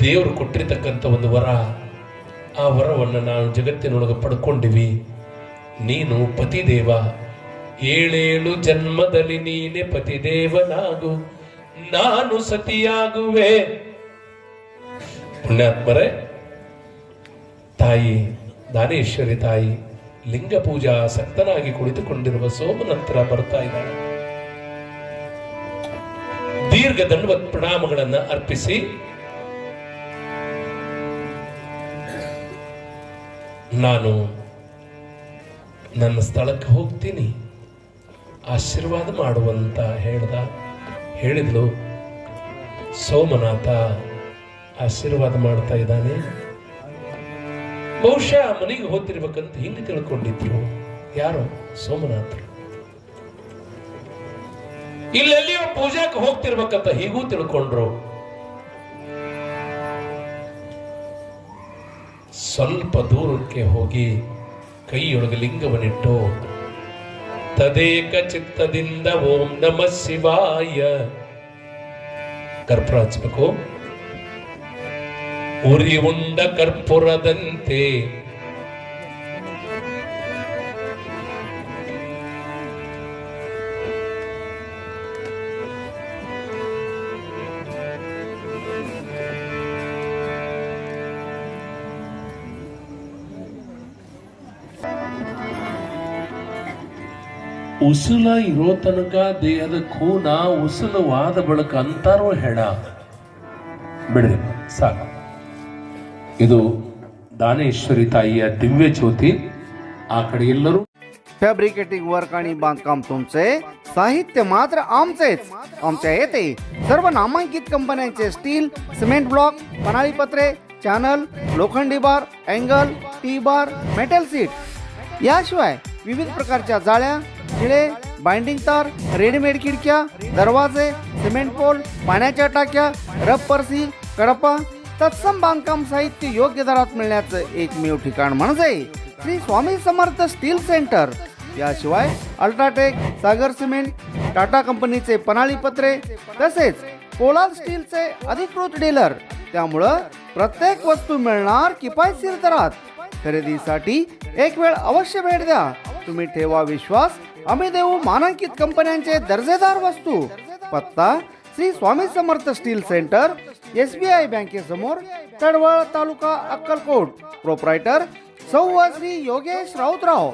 Speaker 1: ದೇವರು ಕೊಟ್ಟಿರ್ತಕ್ಕಂಥ ಒಂದು ವರ. ಆ ವರವನ್ನು ನಾವು ಜಗತ್ತಿನೊಳಗೆ ಪಡ್ಕೊಂಡಿವಿ. ನೀನು ಪತಿದೇವ, 7 ಜನ್ಮದಲ್ಲಿ ನೀನೆ ಪತಿದೇವನಾಗು, ನಾನು ಸತಿಯಾಗುವೆ. ಪುಣ್ಯಾತ್ಮರೇ, ತಾಯಿ ದಾನೇಶ್ವರಿ ತಾಯಿ ಲಿಂಗ ಪೂಜಾ ಸಕ್ತನಾಗಿ ಕುಳಿತುಕೊಂಡಿರುವ ಸೋಮನಂತರ ಬರ್ತಾ ಇದ್ದಾಳೆ. ದೀರ್ಘ ದಂಡವತ್ ಪ್ರಣಾಮಗಳನ್ನ ಅರ್ಪಿಸಿ ನಾನು ನನ್ನ ಸ್ಥಳಕ್ಕೆ ಹೋಗ್ತೀನಿ, ಆಶೀರ್ವಾದ ಮಾಡುವಂತ ಹೇಳಿದ್ಲು. ಸೋಮನಾಥ ಆಶೀರ್ವಾದ ಮಾಡ್ತಾ ಇದ್ದಾನೆ. ಬಹುಶಃ ಮನೆಗೆ ಹೋಗ್ತಿರ್ಬೇಕಂತ ಹಿಂಗೆ ತಿಳ್ಕೊಂಡಿದ್ರು. ಯಾರು? ಸೋಮನಾಥರು. ಇಲ್ಲೆಲ್ಲಿಯೋ ಪೂಜಾಕ್ಕೆ ಹೋಗ್ತಿರ್ಬೇಕಂತ ಹೀಗೂ ತಿಳ್ಕೊಂಡ್ರು. ಸ್ವಲ್ಪ ದೂರಕ್ಕೆ ಹೋಗಿ ಕೈಯೊಳಗೆ ಲಿಂಗವನ್ನಿಟ್ಟು ತದೇಕ ಚಿತ್ತದಿಂದ ಓಂ ನಮಃ ಶಿವಾಯ ಕರ್ಪೂರ ಹಚ್ಚಬೇಕು. ಉರಿ ಉಂಡ ಕರ್ಪೂರದಂತೆ ಉಸುಲ ಇರೋ ತನಕ ದೇಹದ ಖೂನ ಉಸುಲವಾದ ಬಳಕ ಅಂತಾರೋ ಹೆಣ. ಬಿಡ್ರಿ ಸಾಕು. ಇದು दानेश्वरी ताईಯ दिव्य ज्योती. आ कडे ಎಲ್ಲರೂ
Speaker 3: फॅब्रिकेटिंग वर्क आणि बांधकाम तुमचे, साहित्य मात्र आमचेच. आमच्या येथे सर्व नामांकित कंपन्यांचे स्टील, सिमेंट ब्लॉक, पन्हाळी पत्रे, चॅनल, लोखंडी bar, angle, T bar, metal sheet याशिवाय विविध प्रकारच्या जाळ्या, खिळे, बाइंडिंग तार, रेडीमेड खिडक्या, दरवाजे, सिमेंट पोल, पाण्याच्या टाक्या, रबर सील, कडपा, तत्सम बांधकाम साहित्य योग्य दरात मिळण्याचं एकमेव ठिकाण म्हणजे श्री स्वामी समर्थ स्टील सेंटर. याशिवाय अल्ट्राटेक, सागर सिमेंट, टाटा कंपनीचे पन्हाळी पत्रे तसेच पोलाद स्टीलचे अधिकृत डीलर. त्यामुळं प्रत्येक वस्तू मिळणार किफायतशीर दरात. खरेदीसाठी एक वेळ अवश्य भेट द्या. तुम्ही ठेवा विश्वास, आम्ही देऊ मानांकित कंपन्यांचे दर्जेदार वस्तू. पत्ता Shri Swami Samarth steel centre, SBI बँकेसमोर, तडवळ, तालुका अक्कलकोट. प्रोप्रायटर सौ श्री योगेश राऊतराव.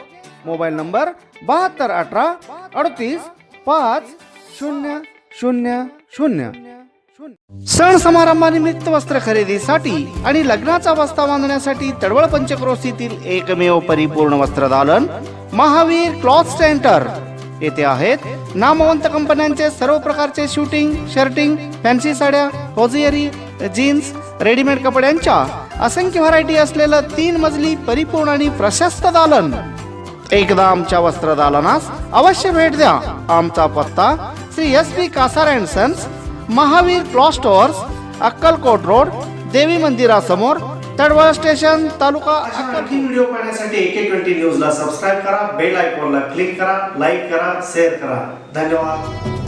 Speaker 3: Mobile number 7218 38 5000. सण समारंभानिमित्त वस्त्र खरेदीसाठी आणि लग्नाचा बस्ता बांधण्यासाठी तडवळ पंचक्रोशीतील एकमेव परिपूर्ण वस्त्रदालन महावीर क्लॉथ सेंटर. येथे आहेत नामवंत कंपन्यांचे सर्व प्रकारचे शूटिंग, शर्टिंग, फॅन्सी साड्या, होजियरी, जीन्स, रेडीमेड कपड्यांच्या असंख्य व्हरायटी असलेलं 3 मजली परिपूर्ण आणि प्रशस्त दालन. एकदा आमच्या वस्त्रदालनास अवश्य भेट द्या. आमचा पत्ता Shri SP Kasar and sons, Mahavir cloth stores, Akkalkot road, देवी मंदिरासमोर, तडवळ स्टेशन, तालुका.
Speaker 4: आणखी व्हिडिओ पाहण्यासाठी AK20 न्यूजला सबस्क्राईब करा, बेल आयकॉनला क्लिक करा, लाईक करा, शेअर करा. धन्यवाद.